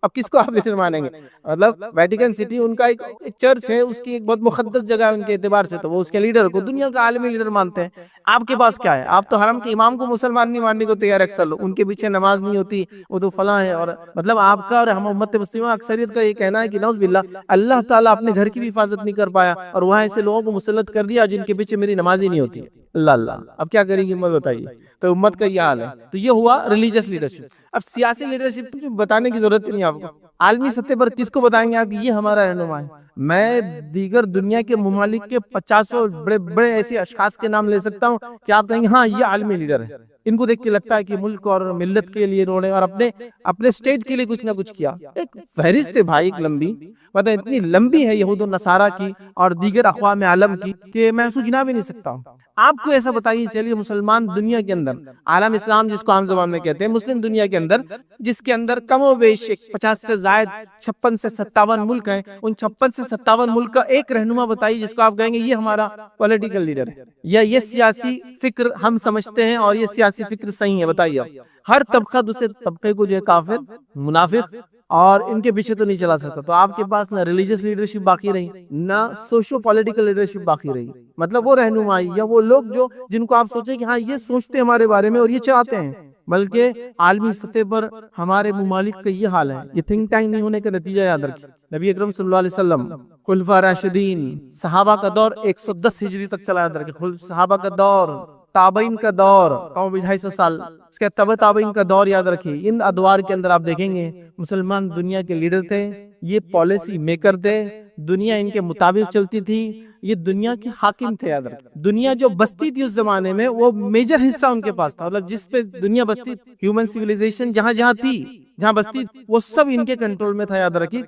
اب کس کو آپ لیڈر مانیں گے؟ مطلب ویٹیکن سٹی ان کا ایک چرچ ہے، اس کی ایک بہت مقدس جگہ ہے ان کے اعتبار سے، تو وہ اس کے لیڈر کو دنیا کا عالمی لیڈر مانتے ہیں۔ آپ کے پاس کیا ہے؟ آپ تو حرم کے امام کو مسلمان نہیں ماننے کو تیار، اکثر لوگ ان کے پیچھے نماز نہیں ہوتی، وہ تو فلاں ہے، اور مطلب آپ کا اور ہم امت مسلمہ اکثریت کا یہ کہنا ہے کہ نعوذ باللہ اللہ تعالیٰ اپنے گھر کی بھی حفاظت نہیں کر پایا، اور وہاں ایسے لوگوں کو مسلط کر دیا جن کے پیچھے میری نماز ہی نہیں ہوتی۔ اللہ اللہ، اب کیا کریں گے امت بتائیے؟ تو امت کا یہ حال ہے۔ تو یہ ہوا ریلیجیس لیڈرشپ۔ اب سیاسی لیڈرشپ بتانے کی ضرورت نہیں آپ کو، عالمی سطح پر کس کو بتائیں گے آپ کہ یہ ہمارا رہنما ہے؟ میں دیگر دنیا کے ممالک کے 50 بڑے بڑے ایسے اشخاص کے نام لے سکتا ہوں کہ آپ کہیں گے ہاں یہ عالمی لیڈر ہے، ان کو دیکھ کے لگتا ہے کہ ملک اور ملت کے لیے انہوں نے اور اپنے اسٹیٹ کے لیے کچھ نہ کچھ کیا۔ ایک فہرست ہے بھائی، ایک لمبی، مطلب اتنی لمبی ہے یہود و نصارہ کی اور دیگر اقوام عالم کی کہ میں اس کو گنا بھی نہیں سکتا ہوں۔ آپ کو ایسا بتائیے، چلیے مسلمان دنیا کے اندر، عالم اسلام جس کو عام زبان میں کہتے ہیں، مسلم دنیا کے اندر اندر، جس کے اندر کم و بیش 50 سے زائد 56 سے 57 ملک ہیں. ان 56 سے 57 ملک کا ایک رہنما بتائیے جس کو آپ کہیں گے یہ ہمارا پولیٹیکل لیڈر ہے یا یہ سیاسی فکر ہم سمجھتے ہیں اور یہ سیاسی فکر صحیح ہے. بتائیے آپ. ہر طبقہ دوسرے طبقے کو جو ہے کافر، منافق اور ان کے پیچھے تو نہیں چلا سکتا. تو آپ کے پاس نہ ریلیجیس لیڈرشپ باقی رہی، نہ سوشو پولیٹیکل لیڈرشپ باقی رہی. مطلب وہ رہنمائی یا وہ لوگ جو جن کو آپ سوچیں کہ ہاں یہ سوچتے ہمارے بارے میں اور یہ چاہتے ہیں، بلکہ عالمی سطح پر ہمارے ممالک کا یہ حال ہے. یہ تھنک ٹینک نہیں ہونے کا نتیجہ یاد رکھیں. نبی اکرم صلی اللہ علیہ وسلم، خلفاء راشدین، صحابہ کا دور 110 ہجری تک چلا. یاد رکھیں صحابہ کا دور، تابعین کا دور 250 سال، اس کے تبع تابعین کا دور یاد رکھیے. ان ادوار کے اندر آپ دیکھیں گے مسلمان دنیا کے لیڈر تھے، یہ پالیسی میکر تھے، دنیا ان کے مطابق چلتی تھی، یہ دنیا کے حاکم تھے. یاد رکھیں دنیا جو بستی تھی اس زمانے میں وہ میجر حصہ ان کے پاس تھا. مطلب جس پہ دنیا بستی، ہیومن سیویلائزیشن جہاں جہاں تھی، جہاں بستی، وہ سب ان کے کنٹرول میں تھا. یاد رکھیے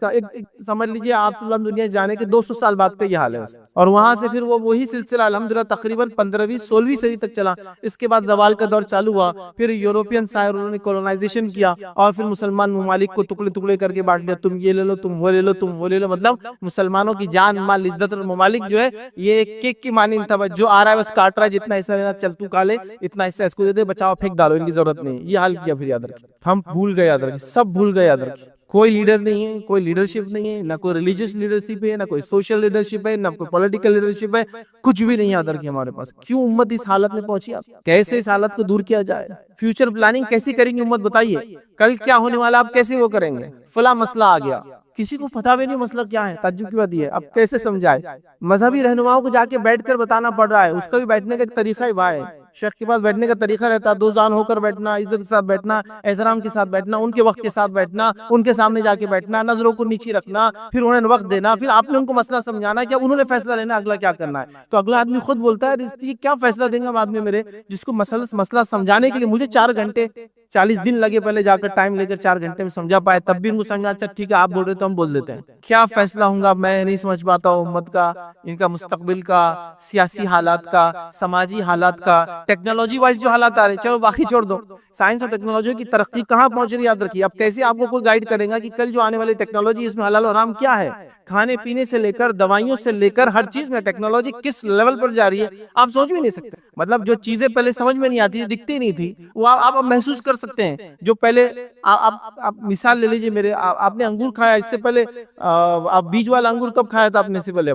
سمجھ لیجئے آپ صلی اللہ علیہ وسلم دنیا جانے کے 200 سال بعد کا یہ حال ہے. اور وہاں سے پھر وہ وہی سلسلہ الحمدللہ تقریباً 15ویں 16ویں صدی تک چلا. اس کے بعد زوال کا دور چالو ہوا. پھر یورپین سائروں نے کولونائزیشن کیا اور پھر مسلمان ممالک کو ٹکڑے ٹکڑے کر کے بانٹ لیا. تم یہ لے لو، تم وہ لے لو، تم وہ لے لو. مطلب مسلمانوں کی جان مال عزت اور ممالک جو ہے یہ ایک کیک کی مانند تھا. جو آ رہا ہے بس کاٹ رہا ہے، جتنا حصہ لینا چل تو کالے، اتنا حصہ اس کو دے دے، بچاؤ پھینک ڈالو، ان کی ضرورت نہیں. یہ حال کیا پھر. یاد رکھیں ہم بھول گئے. یاد رکھیں سب بھول گئے. یاد رکھیں کوئی لیڈر نہیں ہے، کوئی لیڈرشپ نہیں ہے، نہ کوئی ریلیجیس لیڈرشپ ہے، نہ کوئی سوشل لیڈرشپ ہے، نہ کوئی پولیٹیکل لیڈرشپ ہے، کچھ بھی نہیں. یاد رکھیں ہمارے پاس. کیوں امت اس حالت میں پہنچی؟ آپ کیسے اس حالت کو دور کیا جائے؟ فیوچر پلاننگ کیسی کریں گے امت؟ بتائیے کل کیا ہونے والا، آپ کیسے وہ کریں گے؟ فلاں مسئلہ آ گیا، کسی کو پتہ بھی نہیں مسئلہ کیا ہے. تعجب کی بات یہ ہے اب کیسے سمجھائے؟ مذہبی رہنماؤں کو جا کے بیٹھ کر بتانا پڑ رہا ہے. اس کا بھی بیٹھنے کا طریقہ ہی ہے. شیخ کے پاس بیٹھنے کا طریقہ رہتا ہے، دو جان ہو کر بیٹھنا، عزت کے ساتھ بیٹھنا، احترام کے ساتھ بیٹھنا، ان کے وقت کے ساتھ بیٹھنا، ان کے سامنے جا کے بیٹھنا، نظروں کو نیچی رکھنا، پھر انہیں وقت دینا، پھر آپ نے ان کو مسئلہ سمجھانا کہ انہوں نے فیصلہ لینا اگلا کیا کرنا ہے. تو اگلا آدمی خود بولتا ہے رشتی کیا فیصلہ دیں گے بعد میں میرے، جس کو مسئلہ سمجھانے کے لیے مجھے 4 گھنٹے 40 دن لگے پہلے جا کر ٹائم لے کر 4 گھنٹے میں سمجھا پائے، تب بھی ان کو سمجھا اچھا ٹھیک ہے آپ بول رہے تو ہم بول دیتے ہیں. کیا فیصلہ ہوں گا میں نہیں سمجھ پاتا ہوں. امت کا، ان کا مستقبل کا، سیاسی حالات کا، سماجی حالات کا، ٹیکنالوجی وائز جو حالات آ رہے ہیں، چلو باقی چھوڑ دو، سائنس اور ٹیکنالوجی کی ترقی کہاں پہنچ رہی ہے. یاد رکھیے اب کیسے آپ کو کوئی گائیڈ کرے گا کہ کل جو آنے والی ٹیکنالوجی اس میں حلال و حرام کیا ہے، کھانے پینے سے لے کر دوائیوں سے لے کر ہر چیز میں ٹیکنالوجی کس لیول پر جا رہی ہے آپ سوچ بھی نہیں سکتے. مطلب جو چیزیں پہلے سمجھ میں نہیں آتی، دکھتی نہیں تھی، وہ آپ محسوس کر سکتے ہیں. جو پہلے آپ مثال لے لیجئے میرے، آپ نے انگور کھایا اس سے پہلے، آپ بیج والا انگور کب کھایا تھا آپ نے سے پہلے؟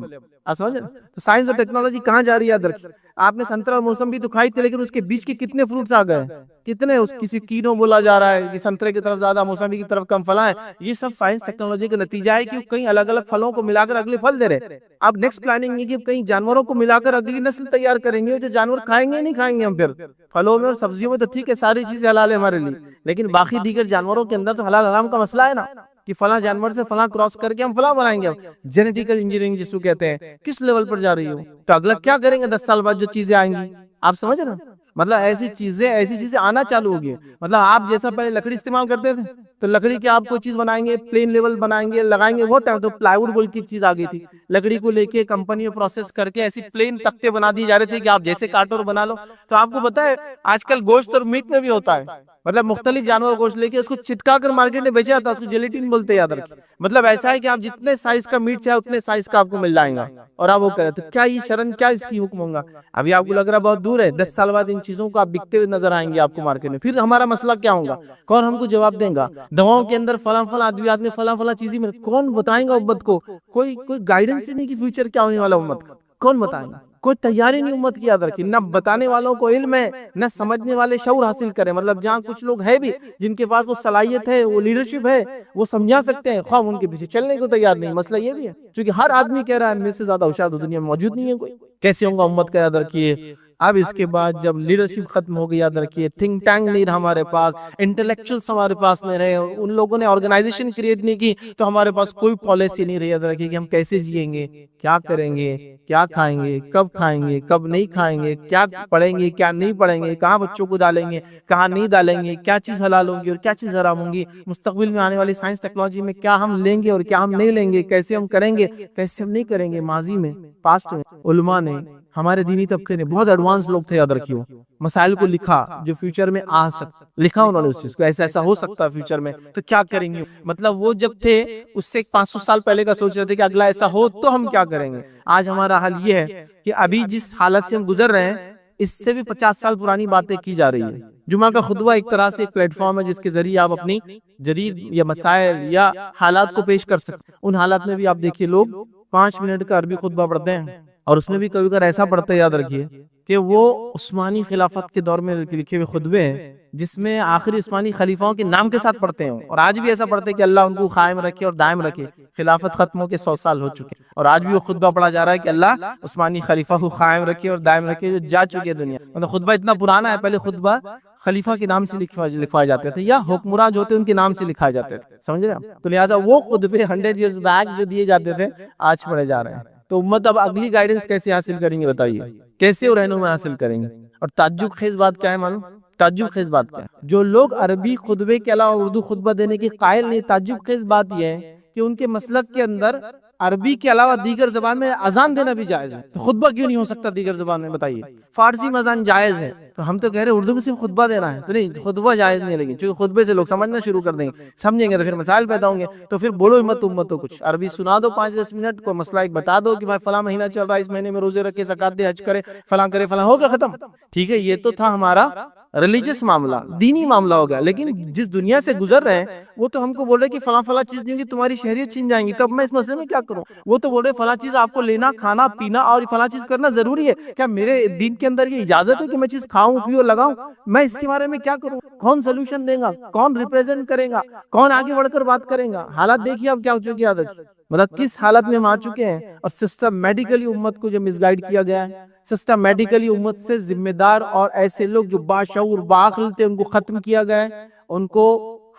آپ سمجھ؟ تو سائنس اور ٹیکنالوجی کہاں جا رہی ہے. یاد رکھیں آپ نے سنترا اور موسم بھی تو کھائی تھی، لیکن اس کے بیچ کے کتنے فروٹس آ گئے، کتنے کسی کینو بولا جا رہا ہے کہ سنترے کی طرف زیادہ، موسمی کی طرف کم فلاں ہے. یہ سب سائنس ٹیکنالوجی کا نتیجہ ہے کہ کئی الگ الگ پھلوں کو ملا کر اگلے پھل دے رہے. اب نیکسٹ پلاننگ یہ کہ کئی جانوروں کو ملا کر اگلی نسل تیار کریں گے جو جانور کھائیں گے نہیں کھائیں گے ہم. پھر پھلوں میں اور سبزیوں میں تو ٹھیک ہے ساری چیزیں حلال ہے ہمارے لیے، لیکن باقی دیگر جانوروں کے اندر تو حلال حرام کا مسئلہ ہے نا، کہ فلاں جانور سے فلاں کراس کر کے ہم فلاں بنائیں گے. جینیٹیکل انجینئرنگ جس کو کہتے ہیں، کس لیول پر جا رہی ہو. تو اگلا کیا کریں گے 10 سال بعد جو چیزیں آئیں گی آپ سمجھ رہے ہیں. مطلب ایسی چیزیں آنا چالو ہو گئی. مطلب آپ جیسا پہلے لکڑی استعمال کرتے تھے تو لکڑی کی آپ کوئی چیز بنائیں گے، پلین لیول بنائیں گے، لگائیں گے، وہ ٹائم تو پلائی ووڈ بول کی چیز آ گئی تھی. لکڑی کو لے کے کمپنی میں پروسیس کر کے ایسی پلین تختے بنا دیے جا رہے تھے کہ آپ جیسے کاٹو اور بنا لو. تو آپ کو پتا ہے آج کل گوشت اور میٹ میں بھی ہوتا ہے، مطلب مختلف جانور گوشت لے کے اس کو چٹکا کر مارکیٹ میں بیچا جاتا ہے، اس کو جیلیٹن بولتے ہیں. یاد رکھیں مطلب ایسا ہے کہ آپ جتنے سائز کا میٹ چاہے اتنے سائز کا آپ کو مل جائے گا اور آپ وہ کریں. تو کیا یہ شرن، کیا اس کی حکم ہوگا؟ ابھی آپ کو لگ رہا بہت دور ہے، 10 سال بعد ان چیزوں کو آپ بکتے ہوئے نظر آئیں گے آپ کو مارکیٹ میں. پھر ہمارا مسئلہ کیا ہوگا؟ کون ہم کو جواب دیں گا؟ دواؤں کے اندر فلاں ادویات میں فلاں چیزیں میں کون بتائیں گا امت کو؟ کوئی گائیڈنس ہی نہیں کہ فیوچر کیا ہونے والا امت کا. کون بتائیں گا؟ کوئی تیاری نہیں امت کی. یاد رکھیں نہ بتانے والوں کو علم ہے، نہ سمجھنے والے شعور حاصل کریں. مطلب جہاں کچھ لوگ ہیں بھی جن کے پاس وہ صلاحیت ہے، وہ لیڈرشپ ہے، وہ سمجھا سکتے ہیں، خواہ ان کے پیچھے چلنے کو تیار نہیں. مسئلہ یہ بھی ہے چونکہ ہر آدمی کہہ رہا ہے میرے سے زیادہ ہوشیار تو دنیا میں موجود نہیں ہے کوئی. کیسے ہوگا امت کا؟ یاد رکھیے اب اس کے بعد جب لیڈرشپ ختم ہو گئی، یاد رکھیے تھنک ٹینک نہیں رہا ہمارے پاس، انٹلیکچوئلس ہمارے پاس نہیں رہے، ان لوگوں نے آرگنائزیشن کریٹ نہیں کی، تو ہمارے پاس کوئی پالیسی نہیں رہی. یاد رکھیے کہ ہم کیسے جئیں گے، کیا کریں گے، کیا کھائیں گے، کب کھائیں گے، کب نہیں کھائیں گے، کیا پڑھیں گے، کیا نہیں پڑھیں گے، کہاں بچوں کو ڈالیں گے، کہاں نہیں ڈالیں گے، کیا چیز حلال ہوگی اور کیا چیز حرام ہوگی، مستقبل میں آنے والی سائنس ٹیکنالوجی میں کیا ہم لیں گے اور کیا ہم نہیں لیں گے، کیسے ہم کریں گے، کیسے ہم نہیں کریں گے. ماضی میں، پاسٹ میں علماء نے ہمارے دینی طبقے نے بہت ایڈوانس لوگ تھے، یاد رکھیے، مسائل کو لکھا جو فیوچر میں آ سکتا، لکھا انہوں نے اس چیز کو، ایسا ایسا ہو سکتا ہے فیوچر میں، تو کیا کریں گے؟ مطلب وہ جب تھے اس سے 500 سال پہلے کا سوچ رہے تھے کہ اگلا ایسا ہو تو ہم کیا کریں گے۔ آج ہمارا حل یہ ہے کہ ابھی جس حالت سے ہم گزر رہے ہیں اس سے بھی 50 سال پرانی باتیں کی جا رہی ہے۔ جمعہ کا خطبہ ایک طرح سے ایک پلیٹ فارم ہے جس کے ذریعے آپ اپنی جدید یا مسائل یا حالات کو پیش کر سکتے ہیں۔ ان حالات میں بھی آپ دیکھیے لوگ 5 منٹ کا عربی خطبہ پڑھتے ہیں، اور اس میں بھی کبھی کبھار ایسا پڑھتے ہیں، یاد رکھیے، کہ وہ عثمانی خلافت کے دور میں لکھے ہوئے خطبے ہیں جس میں آخری عثمانی خلیفاؤں کے نام کے ساتھ پڑھتے ہیں، اور آج بھی ایسا پڑھتے ہیں کہ اللہ ان کو قائم رکھے اور دائم رکھے۔ خلافت ختم ہو کے 100 سال ہو چکے اور آج بھی وہ خطبہ پڑھا جا رہا ہے کہ اللہ عثمانی خلیفہ کو قائم رکھے اور دائم رکھے جو جا چکے دنیا۔ مطلب خطبہ اتنا پرانا ہے، پہلے خطبہ خلیفہ کے نام سے لکھوائے جاتے تھے یا حکمراں جو تھے ان کے نام سے لکھائے جاتے تھے، سمجھ رہے ہیں؟ تو لہٰذا وہ خطبے 100 ایئرز بیک جو دیے جاتے تھے آج پڑھے جا رہے ہیں۔ تو امت اب اگلی گائیڈنس کیسے حاصل کریں گے بتائیے، کیسے وہ رہنمائی حاصل کریں گے؟ اور تعجب خیز بات کیا ہے معلوم؟ تعجب خیز بات کیا ہے؟ جو لوگ عربی خطبے کے علاوہ اردو خطبہ دینے کے قائل نہیں، تعجب خیز بات یہ ہے کہ ان کے مسلک کے اندر عربی کے علاوہ دیگر زبان میں اذان دینا بھی جائز ہے، تو خطبہ کیوں نہیں ہو سکتا دیگر زبان میں بتائیے؟ فارسی میں اذان جائز ہے، تو ہم تو کہہ رہے ہیں اردو میں صرف خطبہ دینا ہے، تو نہیں، خطبہ جائز نہیں، لیکن چونکہ خطبے سے لوگ سمجھنا شروع کر دیں گے، سمجھیں گے تو پھر مسائل پیدا ہوں گے، تو پھر بولو امت تو کچھ عربی سنا دو 5-10 منٹ کو، مسئلہ ایک بتا دو کہ بھائی فلاں مہینہ چل رہا ہے، اس مہینے میں روزے رکھے، زکات دے، حج کرے، فلاں کرے، فلاں، ہو گیا ختم، ٹھیک ہے؟ یہ تو تھا ہمارا ریلیجس معاملہ، دینی معاملہ ہو گیا، لیکن جس دنیا سے گزر رہے ہیں وہ تو ہم کو بول رہے کہ فلاں فلاں چیز نہیں ہوگی تمہاری شہریت چھین جائیں گی، تو اب میں اس مسئلے میں کیا کروں؟ وہ تو بول رہے فلاں چیز آپ کو لینا، کھانا پینا اور فلاں چیز کرنا ضروری ہے، کیا میرے دین کے اندر یہ اجازت ہے کہ میں چیز کھاؤں پیوں لگاؤں؟ میں اس کے بارے میں کیا کروں؟ کون سولوشن دے گا؟ کون ریپرزینٹ کرے گا؟ کون آگے بڑھ کر بات کرے گا؟ حالات دیکھیے اب کیا ہو چکی عادت، مطلب کس حالت میں ہم آ چکے ہیں، اور سسٹمیٹیکلی امت کو جو مس گائیڈ کیا گیا ہے، سسٹمیٹیکلی امت سے ذمہ دار اور ایسے لوگ جو باشعور باعقل تھے ان کو ختم کیا گیا ہے، ان کو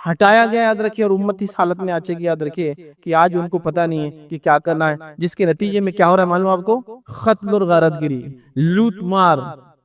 ہٹایا گیا، یاد رکھیے، اور امت اس حالت میں آ چکی، یاد رکھیے کہ آج ان کو پتہ نہیں ہے کہ کیا کرنا ہے، جس کے نتیجے میں کیا ہو رہا ہے معلوم آپ کو؟ قتل اور غارت گری، لوٹ مار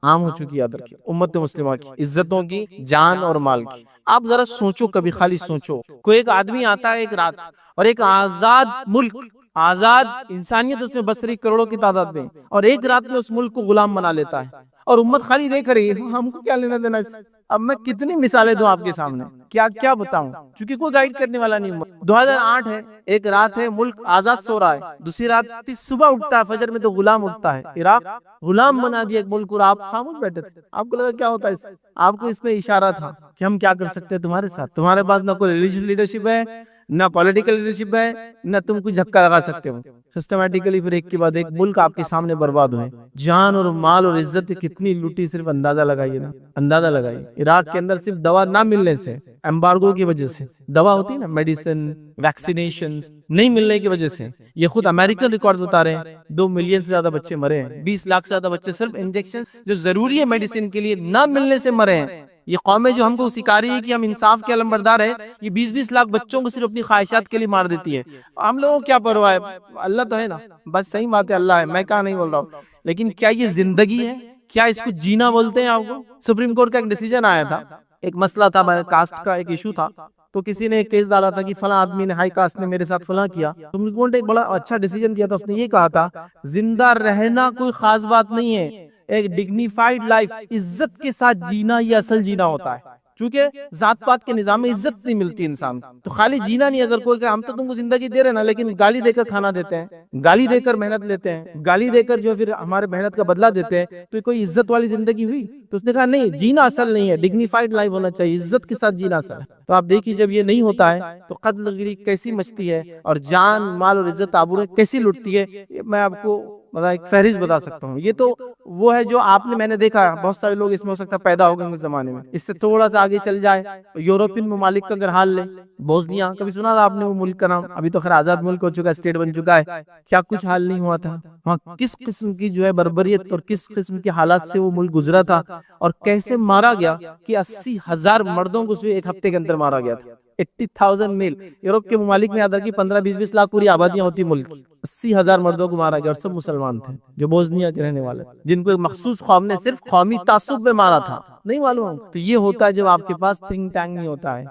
عام ہو چکی، یاد رکھیے، امت مسلمہ کی عزتوں کی، جان اور مال کی۔ آپ ذرا سوچو، کبھی خالی سوچو، کوئی ایک آدمی آتا ہے ایک رات، اور ایک آزاد ملک، آزاد انسانیت اس میں بس رہی کروڑوں کی تعداد میں، اور ایک رات میں اس ملک کو غلام بنا لیتا ہے، اور امت خالی دیکھ رہی ہے، ہم کو کیا لینا دینا اس۔ اب میں کتنی مثالیں دوں آپ کے سامنے، کیا بتاؤں، چونکہ کوئی گائیڈ کرنے والا نہیں۔ 2008 ہے، ایک رات ہے، ملک آزاد سو رہا ہے، دوسری رات صبح اٹھتا ہے فجر میں تو غلام اٹھتا ہے، عراق غلام بنا دیا ایک ملک، اور آپ خاموش بیٹھے تھے۔ آپ کو لگا کیا ہوتا ہے اس؟ آپ کو اس میں اشارہ تھا کہ ہم کیا کر سکتے ہیں تمہارے ساتھ، تمہارے پاس نہ کوئی ریلیجیس لیڈرشپ ہے، نہ پولیٹیکل لیڈرشپ ہے، نہ تم کچھ دھکا لگا سکتے ہو۔ سسٹمیٹیکلی پھر ایک کے بعد ایک ملک آپ کے سامنے برباد ہوئے، جان اور مال اور عزت کتنی لوٹی، صرف اندازہ لگائیے نا، اندازہ لگائیے۔ عراق کے اندر صرف دوا نہ ملنے سے، ایمبارگو کی وجہ سے، دوا ہوتی ہے نا، میڈیسن، ویکسینیشن نہیں ملنے کی وجہ سے، یہ خود امریکن ریکارڈ بتا رہے ہیں، 2 ملین سے زیادہ بچے مرے ہیں، 20 لاکھ سے زیادہ بچے صرف انجیکشن جو ضروری ہے میڈیسن کے لیے نہ ملنے سے مرے ہیں۔ یہ قومیں جو ہم کو سکھا رہی ہے کہ ہم انصاف کے علمبردار ہیں، یہ 20-20 لاکھ بچوں کو صرف اپنی خواہشات کے لیے مار دیتی ہے۔ ہم لوگوں کو کیا پرواہ ہے؟ اللہ تو ہے نا، بس صحیح بات ہے، اللہ ہے، میں کہاں نہیں بول رہا ہوں، لیکن کیا یہ زندگی ہے؟ کیا اس کو جینا بولتے ہیں آپ کو؟ سپریم کورٹ کا ایک ڈیسیجن آیا تھا، ایک مسئلہ تھا، کاسٹ کا ایک ایشو تھا، تو کسی نے ایک کیس ڈالا تھا کہ فلاں آدمی نے، ہائی کاسٹ نے میرے ساتھ فلاں کیا، سپریم کورٹ نے ایک بڑا اچھا ڈیسیجن دیا تھا، اس نے یہ کہا تھا زندہ رہنا کوئی خاص بات نہیں ہے، ایک ڈگنیفائیڈ لائف، عزت کے ساتھ جینا یہ اصل جینا ہوتا ہے، کیونکہ ذات پات کے نظام میں عزت نہیں ملتی انسان تو خالی جینا نہیں۔ اگر کوئی کہ ہم تو تم کو زندگی دے رہے نا، لیکن گالی دے کر کھانا دیتے ہیں، گالی دے کر محنت لیتے ہیں، گالی دے کر جو پھر ہمارے محنت کا بدلہ دیتے ہیں، تو کوئی عزت والی زندگی ہوئی؟ تو اس نے کہا نہیں، جینا اصل نہیں ہے، ڈگنیفائیڈ لائف ہونا چاہیے، عزت کے ساتھ جینا اصل ہے۔ تو آپ دیکھیے جب یہ نہیں ہوتا ہے تو قتل گری کیسی مچتی ہے، اور جان مال اور عزت آبرو کیسی لٹتی ہے، میں آپ کو ایک فہرست بتا سکتا ہوں۔ یہ تو وہ ہے جو آپ نے، میں نے دیکھا ہے، بہت سارے لوگ اس میں ہو سکتا ہے پیدا ہو گئے اس زمانے میں۔ اس سے تھوڑا سا آگے چل جائے، یورپین ممالک کا اگر حال لے، بوسنیا، کبھی سنا تھا آپ نے وہ ملک کا نام؟ ابھی تو خیر آزاد ملک ہو چکا ہے، اسٹیٹ بن چکا ہے، کیا کچھ حال نہیں ہوا تھا وہاں، کس قسم کی جو ہے بربریت اور کس قسم کے حالات سے وہ ملک گزرا تھا، اور کیسے مارا گیا کہ 80,000 مردوں کو ایک ہفتے کے اندر مارا گیا تھا، 80,000 میل۔ یورپ کے ممالک میں آدھا کی 15-20 لاکھ پوری آبادیاں ہوتی ملک، 80,000 مردوں کو مارا گیا، اور سب مسلمان تھے جو بوسنیا کے رہنے والے، جن کو ایک مخصوص قوم نے صرف قومی تعصب میں مارا تھا، نہیں معلوم؟ تو یہ ہوتا ہے جب آپ کے پاس تھنک ٹینک نہیں ہوتا ہے،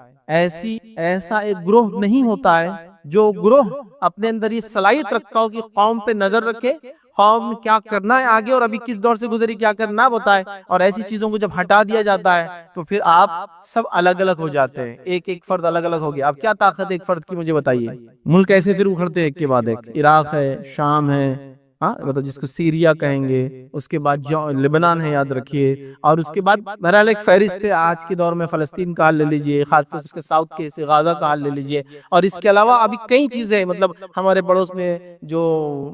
ایسا ایک گروہ نہیں ہوتا ہے جو گروہ اپنے اندر یہ صلاحیت رکھتا ہو کہ قوم پہ نظر رکھے، قوم کیا کرنا ہے آگے اور ابھی کس دور سے گزری کیا کرنا بتائے، اور ایسی چیزوں کو جب ہٹا دیا جاتا ہے تو پھر آپ سب الگ الگ ہو جاتے ہیں، ایک ایک فرد الگ الگ ہو گیا. اب کیا طاقت ہے ایک فرد کی مجھے بتائیے. ملک ایسے پھر اکھڑتے ایک کے بعد ایک، عراق ہے، شام ہے، ہاں مطلب جس کو سیریا کہیں گے، اس کے بعد لبنان ہے یاد رکھیے، اور اس کے بعد بہرحال ایک فہرست ہے آج کے دور میں فلسطین کا حال لے لیجئے، خاص طور سے اس کے ساؤتھ کے حصے غازہ کا حال لے لیجئے، اور اس کے علاوہ ابھی کئی چیزیں مطلب ہمارے پڑوس میں جو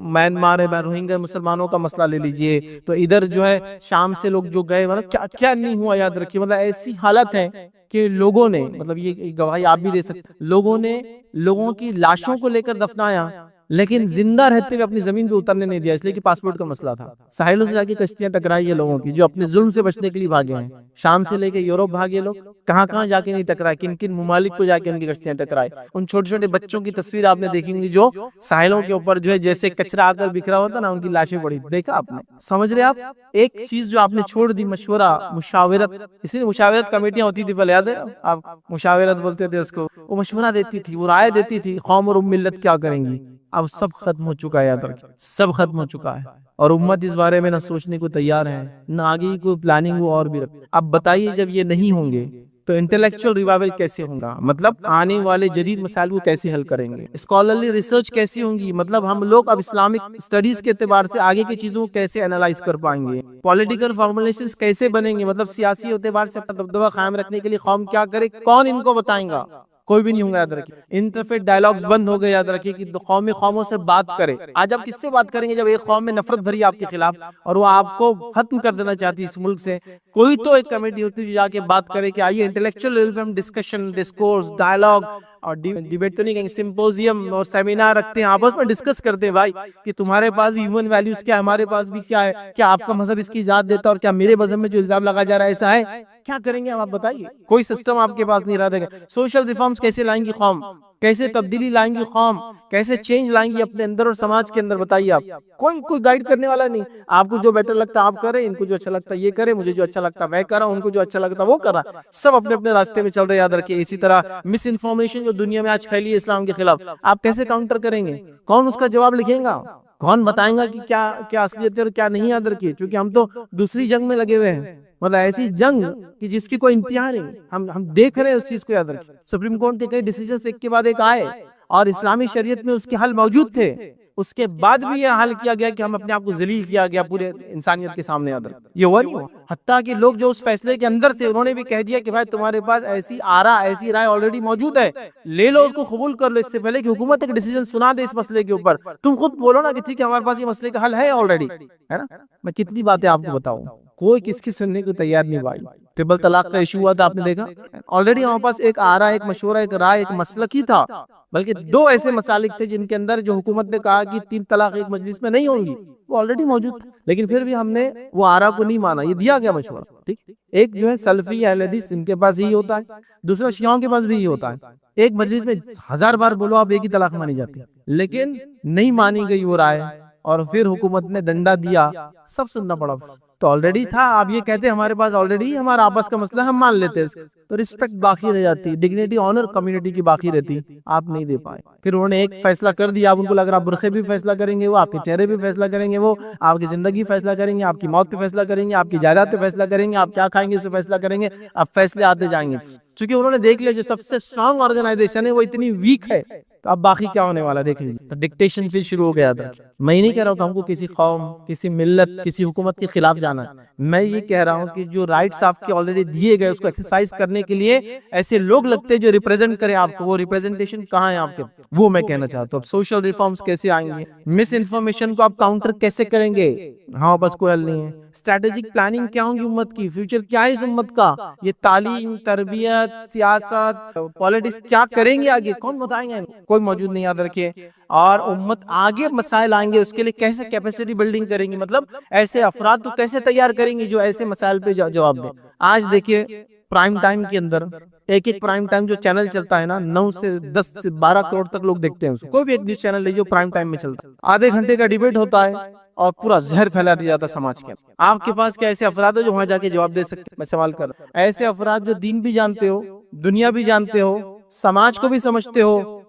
میانمار ہے، روہنگیا مسلمانوں کا مسئلہ لے لیجئے، تو ادھر جو ہے شام سے لوگ جو گئے مطلب کیا کیا نہیں ہوا یاد رکھیے. مطلب ایسی حالت ہے کہ لوگوں نے مطلب یہ گواہی آپ بھی دے سکتے، لوگوں نے لوگوں کی لاشوں کو لے کر دفنایا لیکن زندہ رہتے ہوئے اپنی زمین پہ اترنے نہیں دیا، اس لیے کہ پاسپورٹ کا مسئلہ تھا. ساحلوں سے جا کے کشتیاں ٹکرائی ہے لوگوں کی جو اپنے ظلم سے بچنے کے لیے بھاگے ہیں، شام سے لے کے یورپ بھاگے لوگ، کہاں کہاں جا کے نہیں ٹکرائے، کن کن ممالک کو جا کے ان کی کشتیاں ٹکرائے. ان چھوٹے چھوٹے بچوں کی تصویر آپ نے دیکھی ہوں گی جو ساحلوں کے اوپر جو ہے جیسے کچرا آ کر بکھرا ہوتا نا، ان کی لاشیں پڑی، دیکھا آپ نے. سمجھ رہے آپ ایک چیز جو آپ نے چھوڑ دی، مشورہ، مشاورت. اسی لیے مشاورت کمیٹیاں ہوتی تھی، پہلے یاد ہے آپ مشاورت بولتے تھے اس کو، وہ مشورہ دیتی تھی، وہ رائے دیتی تھی قوم اور ملت کیا کریں گی. اب سب ختم ہو چکا ہے یاد رکھیں، سب ختم ہو چکا ہے، اور امت اس بارے میں نہ سوچنے کو تیار ہے نہ آگے کی کوئی پلاننگ ہو اور بھی. اب بتائیے جب یہ نہیں ہوں گے تو انٹلیکچوئل ریوائول کیسے ہوگا، مطلب آنے والے جدید مسائل کو کیسے حل کریں گے، اسکالرلی ریسرچ کیسی ہوں گی، مطلب ہم لوگ اب اسلامک اسٹڈیز کے اعتبار سے آگے کی چیزوں کو کیسے انالائز کر پائیں گے، پولیٹیکل فارمولیشنز کیسے بنیں گے، مطلب سیاسی اعتبار سے اپنا دبدبہ قائم رکھنے کے لیے قوم کیا کرے، کون ان کو بتائیں گا، کوئی بھی نہیں ہوگا یاد رکھیے. انٹرفیت ڈائلاگز بند ہو گئے یاد رکھیے کہ قومی قوموں سے بات کرے. آج آپ کس سے بات کریں گے جب ایک قوم میں نفرت بھری آپ کے خلاف اور وہ آپ کو ختم کر دینا چاہتی ہے اس ملک سے. کوئی تو ایک کمیٹی ہوتی ہے جو جا کے بات کرے کہ آئیے انٹلیکچوئل لیول پہ ہم ڈسکشن، ڈسکورس، ڈائلاگ اور ڈیبیٹ تو نہیں کہیں، سمپوزیم اور سیمینار رکھتے ہیں، آپس میں ڈسکس کرتے ہیں بھائی کہ تمہارے پاس بھی ہیومن ویلیوز کیا ہے، ہمارے پاس بھی کیا ہے، کیا آپ کا مذہب اس کی اجازت دیتا ہے اور کیا میرے مذہب میں جو الزام لگا جا رہا ہے ایسا ہے، کیا کریں گے آپ بتائیے. کوئی سسٹم آپ کے پاس نہیں رہا. دیکھیں سوشل ریفارمز کیسے لائیں گی قوم، کیسے تبدیلی لائیں گی قوم، کیسے چینج لائیں گی اپنے اندر اور سماج کے اندر، بتائیے آپ. کوئی گائیڈ کرنے والا نہیں. آپ کو جو بیٹر لگتا ہے آپ کریں، ان کو جو اچھا لگتا ہے یہ کریں، مجھے جو اچھا لگتا ہے میں کر رہا ہوں، ان کو جو اچھا لگتا ہے وہ کر رہا ہے. سب اپنے اپنے راستے میں چل رہے یاد رکھیے. اسی طرح مس انفارمیشن جو دنیا میں آج پھیلی ہے اسلام کے خلاف، آپ کیسے کاؤنٹر کریں گے، کون اس کا جواب لکھیں گا، کون بتائیں گا کہ کیا اصلیت ہے اور کیا نہیں. یاد رکھیے چونکہ ہم تو دوسری جنگ میں لگے ہوئے ہیں، مطلب ایسی جنگ کہ جس کی کوئی انتہا نہیں، ہم دیکھ رہے ہیں اس چیز کو. یاد رکھیں سپریم کورٹ کے کئی ڈیسیجنز ایک کے بعد ایک آئے اور اسلامی شریعت میں اس کے حل موجود تھے، اس کے بعد بھی یہ حل کیا گیا کہ ہم اپنے آپ کو ذلیل کیا گیا پورے انسانیت کے سامنے. یاد رکھیں یہ ہوا نہیں ہوا، حتیٰ کہ لوگ جو اس فیصلے کے اندر تھے انہوں نے بھی کہہ دیا کہ بھائی تمہارے پاس ایسی آرا، ایسی رائے آلریڈی موجود ہے، لے لو اس کو، قبول کر لو. اس سے پہلے کہ حکومت ایک ڈیسیجن سنا دے اس مسئلے کے اوپر، تم خود بولو نا کہ ٹھیک ہے ہمارے پاس یہ مسئلے کا حل ہے آلریڈی، ہے نا. میں کتنی باتیں آپ کو بتاؤں، کوئی کس کی سننے کو تیار نہیں بھائی. ٹرپل طلاق کا ایشو ہوا تھا آپ نے دیکھا، آلریڈی ہمارے پاس ایک آرا، ایک مشورہ، ایک رائے، ایک مسلک ہی تھا، بلکہ دو ایسے مسالک تھے جن کے اندر جو حکومت نے کہا کہ 3 طلاق ایک مجلس میں نہیں ہوں گی، وہ آلریڈی موجود تھا. لیکن پھر بھی ہم نے وہ آرا کو نہیں مانا. یہ دیا گیا مشورہ، ٹھیک. ایک جو ہے سلفی اہل حدیث ان کے پاس یہی ہوتا ہے، دوسرا شیعوں کے پاس بھی یہی ہوتا ہے. ایک مجلس میں 1000 بار بولو آپ ایک ہی طلاق مانی جاتی ہے، لیکن نہیں مانی گئی وہ رائے اور پھر حکومت نے ڈنڈا دیا، سب سننا پڑا. تو آلریڈی تھا، آپ یہ کہتے ہیں ہمارے پاس آلریڈی ہمارا آپس کا مسئلہ ہم مان لیتے ہیں، تو رسپیکٹ باقی رہ جاتی، ڈگنیٹی، آنر کمیونٹی کی باقی رہتی. آپ نہیں دے پائے. پھر انہوں نے ایک فیصلہ کر دیا. آپ ان کو لگ رہا برقعے بھی فیصلہ کریں گے، وہ آپ کے چہرے بھی فیصلہ کریں گے، وہ آپ کی زندگی فیصلہ کریں گے، آپ کی موت پہ فیصلہ کریں گے، آپ کی جائیداد پہ فیصلہ کریں گے، آپ کیا کھائیں گے اس پہ فیصلہ کریں گے. اب فیصلے آتے جائیں گے چونکہ انہوں نے دیکھ لیا جو سب سے اسٹرانگ آرگنائزیشن ہے وہ اتنی ویک ہے، تو اب باقی کیا ہونے والا دیکھ لیجیے. تو ڈکٹیشن پھر شروع ہو گیا تھا. میں نہیں کہہ رہا ہوں کہ ہم کو کسی قوم، کسی ملت، کسی حکومت کے خلاف جانا ہے. میں یہ کہہ رہا ہوں کہ جو رائٹس آپ کے آلریڈی دیے گئے اس کو ایکسرسائز کرنے کے لیے ایسے لوگ لگتے ہیں جو ریپرزینٹ کریں آپ کو. وہ ریپرزینٹیشن کہاں ہے آپ کے، وہ میں کہنا چاہتا ہوں. اب سوشل ریفارمز کیسے آئیں گے، مس انفارمیشن کو آپ کاؤنٹر کیسے کریں گے، ہاں بس کوئی حل نہیں ہے. اسٹریٹجک پلاننگ کیا ہوگی امت کی، فیوچر کیا ہے اس امت کا، یہ تعلیم، تربیت، سیاست، پالیٹکس کیا کریں گے آگے، کون بتائیں گے، کوئی موجود نہیں. یاد رکھیے. اور امت آگے مسائل آئیں گے اس کے لیے کیسے کیپیسٹی بلڈنگ کریں گی، مطلب ایسے افراد تو کیسے تیار کریں گے جو ایسے مسائل پہ جواب دیں. آج دیکھیے پرائم ٹائم کے اندر ایک پرائم ٹائم جو چینل چلتا ہے نا، 9 سے 10 سے 12 کروڑ تک لوگ دیکھتے ہیں اس کو. کوئی بھی ایک نیوز چینل لیجیے پرائم ٹائم میں چلتا ہے، آدھے گھنٹے کا ڈیبیٹ ہوتا ہے اور پورا زہر پھیلا دیا جاتا سماج کے. آپ کے پاس کیا ایسے افراد ہیں جو وہاں جا کے جواب دے سکتے؟ میں سوال کر رہا ہوں. ایسے افراد جو دین بھی جانتے ہو، دنیا بھی جانتے ہو، سماج کو بھی سمجھتے ہو،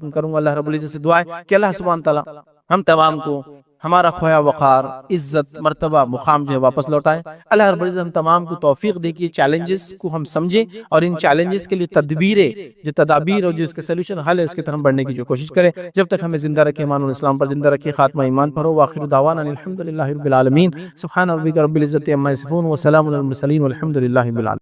ختم کروں گا. اللہ رب العزت سے دعا ہے کہ اللہ سبحانہ تعالیٰ ہم تمام کو ہمارا کھویا وقار، عزت، مرتبہ، مقام جو ہے واپس لوٹائے. اللہ رب العزت ہم تمام کو توفیق دے کہ چیلنجز کو ہم سمجھیں اور ان چیلنجز کے لیے تدابیر اور جو اس کے سلوشن حل ہے اس کی طرف بڑھنے کی جو کوشش کریں. جب تک ہمیں زندہ رکھے، ایمان الاسلام پر زندہ رکھے، خاتمہ ایمان پر ہو. وآخر دعوانا الحمدللہ رب العالمین. سبحان ربک رب العزت عما یصفون وسلام علی المرسلین والحمد للہ رب العالمین.